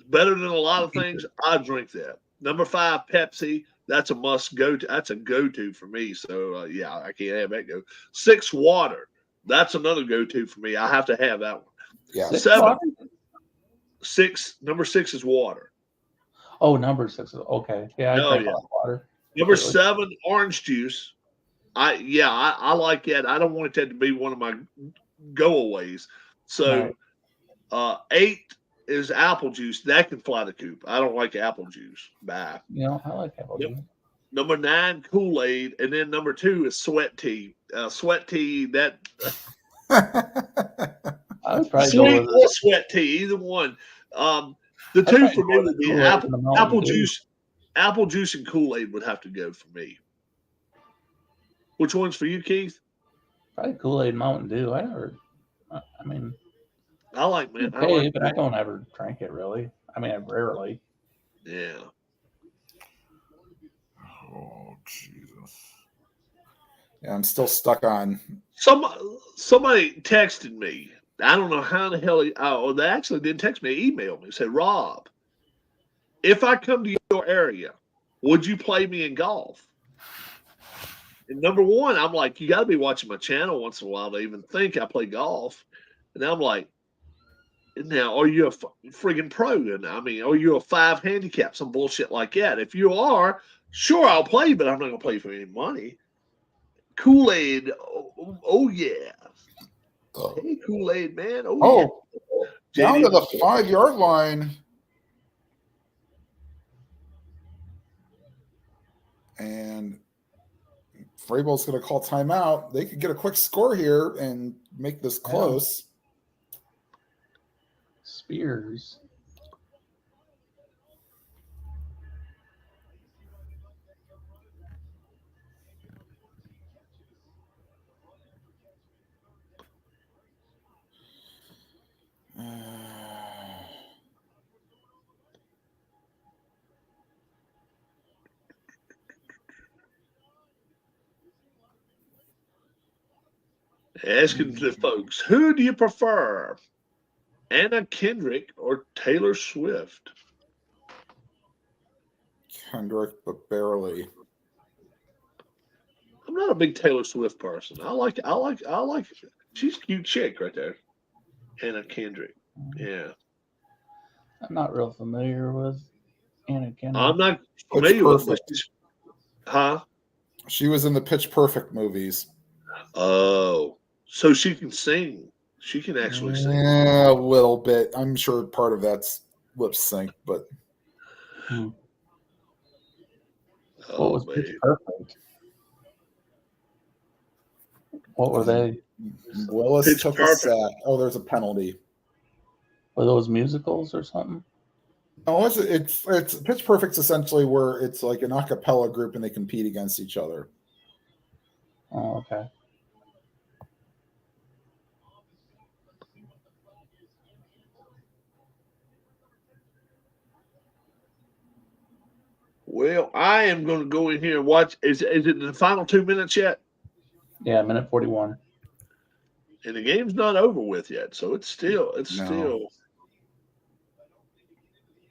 Better than a lot of things. I drink that. Number 5, Pepsi. That's a must go to. That's a go to for me. So yeah, I can't have that go. 6, water. That's another go to for me. I have to have that one. Yeah. 7. 6. Number 6 is water. Oh, number 6 is okay. Yeah, I drink a lot of water. Number 7, orange juice. I like that. I don't want that to be one of my go-aways. So 8 is apple juice. That can fly the coop. I don't like apple juice. Bye. I like apple juice. Number 9, Kool-Aid. And then number 2 is sweat tea. Sweat tea, that I would probably sweet go with or sweat tea, either one. The two for me would be apple juice. Apple juice and Kool-Aid would have to go for me. Which one's for you, Keith? probably Kool-Aid and Mountain Dew. I like, man. Okay, but I don't ever drink it really. I mean, I rarely. Yeah. Oh, Jesus. Yeah, I'm still stuck on. Somebody texted me. I don't know how the hell they actually didn't text me. They emailed me. They said, Rob, if I come to your area, would you play me in golf? And number 1, I'm like, you got to be watching my channel once in a while to even think I play golf. And I'm like, now, are you a friggin' pro? And I mean, are you a 5 handicap? Some bullshit like that. If you are, sure, I'll play, but I'm not going to play for any money. Kool-Aid. Oh yeah. Hey, Kool-Aid, man. Oh yeah. Down to the 5-yard line. And Vrabel's going to call timeout. They could get a quick score here and make this close. Spears. Asking the folks, who do you prefer? Anna Kendrick or Taylor Swift? Kendrick, but barely. I'm not a big Taylor Swift person. I like she's a cute chick right there. Anna Kendrick. Yeah. I'm not real familiar with Anna Kendrick. I'm not familiar with her. Huh? She was in the Pitch Perfect movies. Oh. So she can sing. She can actually sing. Yeah, a little bit. I'm sure part of that's lip sync, but what was Pitch Perfect? What were they? Willis Pitch took Perfect. a sack. Oh, there's a penalty. Were those musicals or something? Oh, it's Pitch Perfect's essentially where it's like an a cappella group and they compete against each other. Oh, okay. Well, I am going to go in here and watch. Is it the final 2 minutes yet? Yeah, minute 41. And the game's not over with yet, so it's still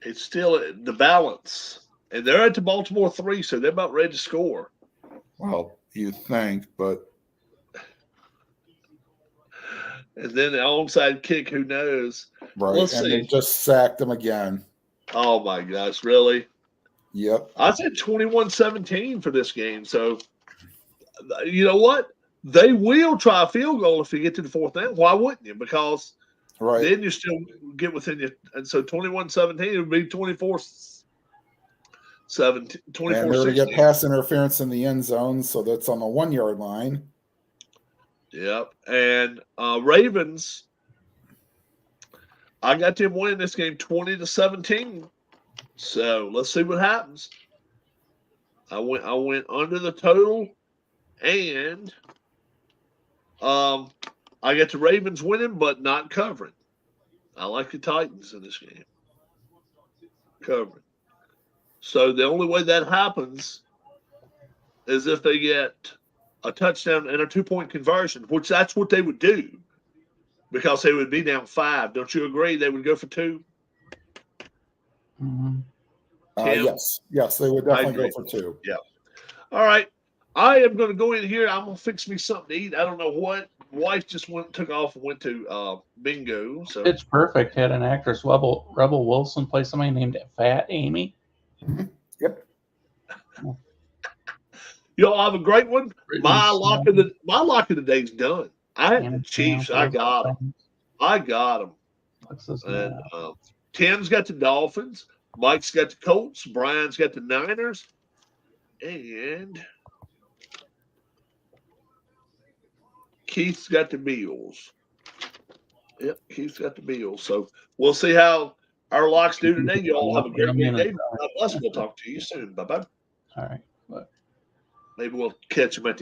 the balance. And they're at the Baltimore 3, so they're about ready to score. Well, you think, but And then the onside kick, who knows? right. We'll and see. they just sacked him again. Oh my gosh, really? Yep. I said 21-17 for this game. So you know what? They will try a field goal if you get to the fourth down. Why wouldn't you? Because then you still get within you. And so 21-17 would be 24-17. And they're going to get pass interference in the end zone, so that's on the 1 yard line. Yep. And Ravens, I got them winning this game 20-17. So let's see what happens. I went under the total, and I got the Ravens winning, but not covering. I like the Titans in this game. Covering. So the only way that happens is if they get a touchdown and a 2-point conversion, which that's what they would do because they would be down 5. Don't you agree? They would go for 2. Mhm. Yes, they would definitely go for 2. Yeah. All right. I am going to go in here. I'm going to fix me something to eat. I don't know what. Wife just took off and went to bingo. So Pitch Perfect had an actress, Rebel Wilson, play somebody named Fat Amy. Yep. Y'all have a great one. My lock of the day's done. I had the Chiefs. I got them. And Tim's got the Dolphins. Mike's got the Colts. Brian's got the Niners. And Keith's got the Bills. Yep, Keith's got the Bills. So we'll see how our locks do today. You all have a great day. God bless. We'll talk to you soon. Bye-bye. All right. Bye. Maybe we'll catch them at the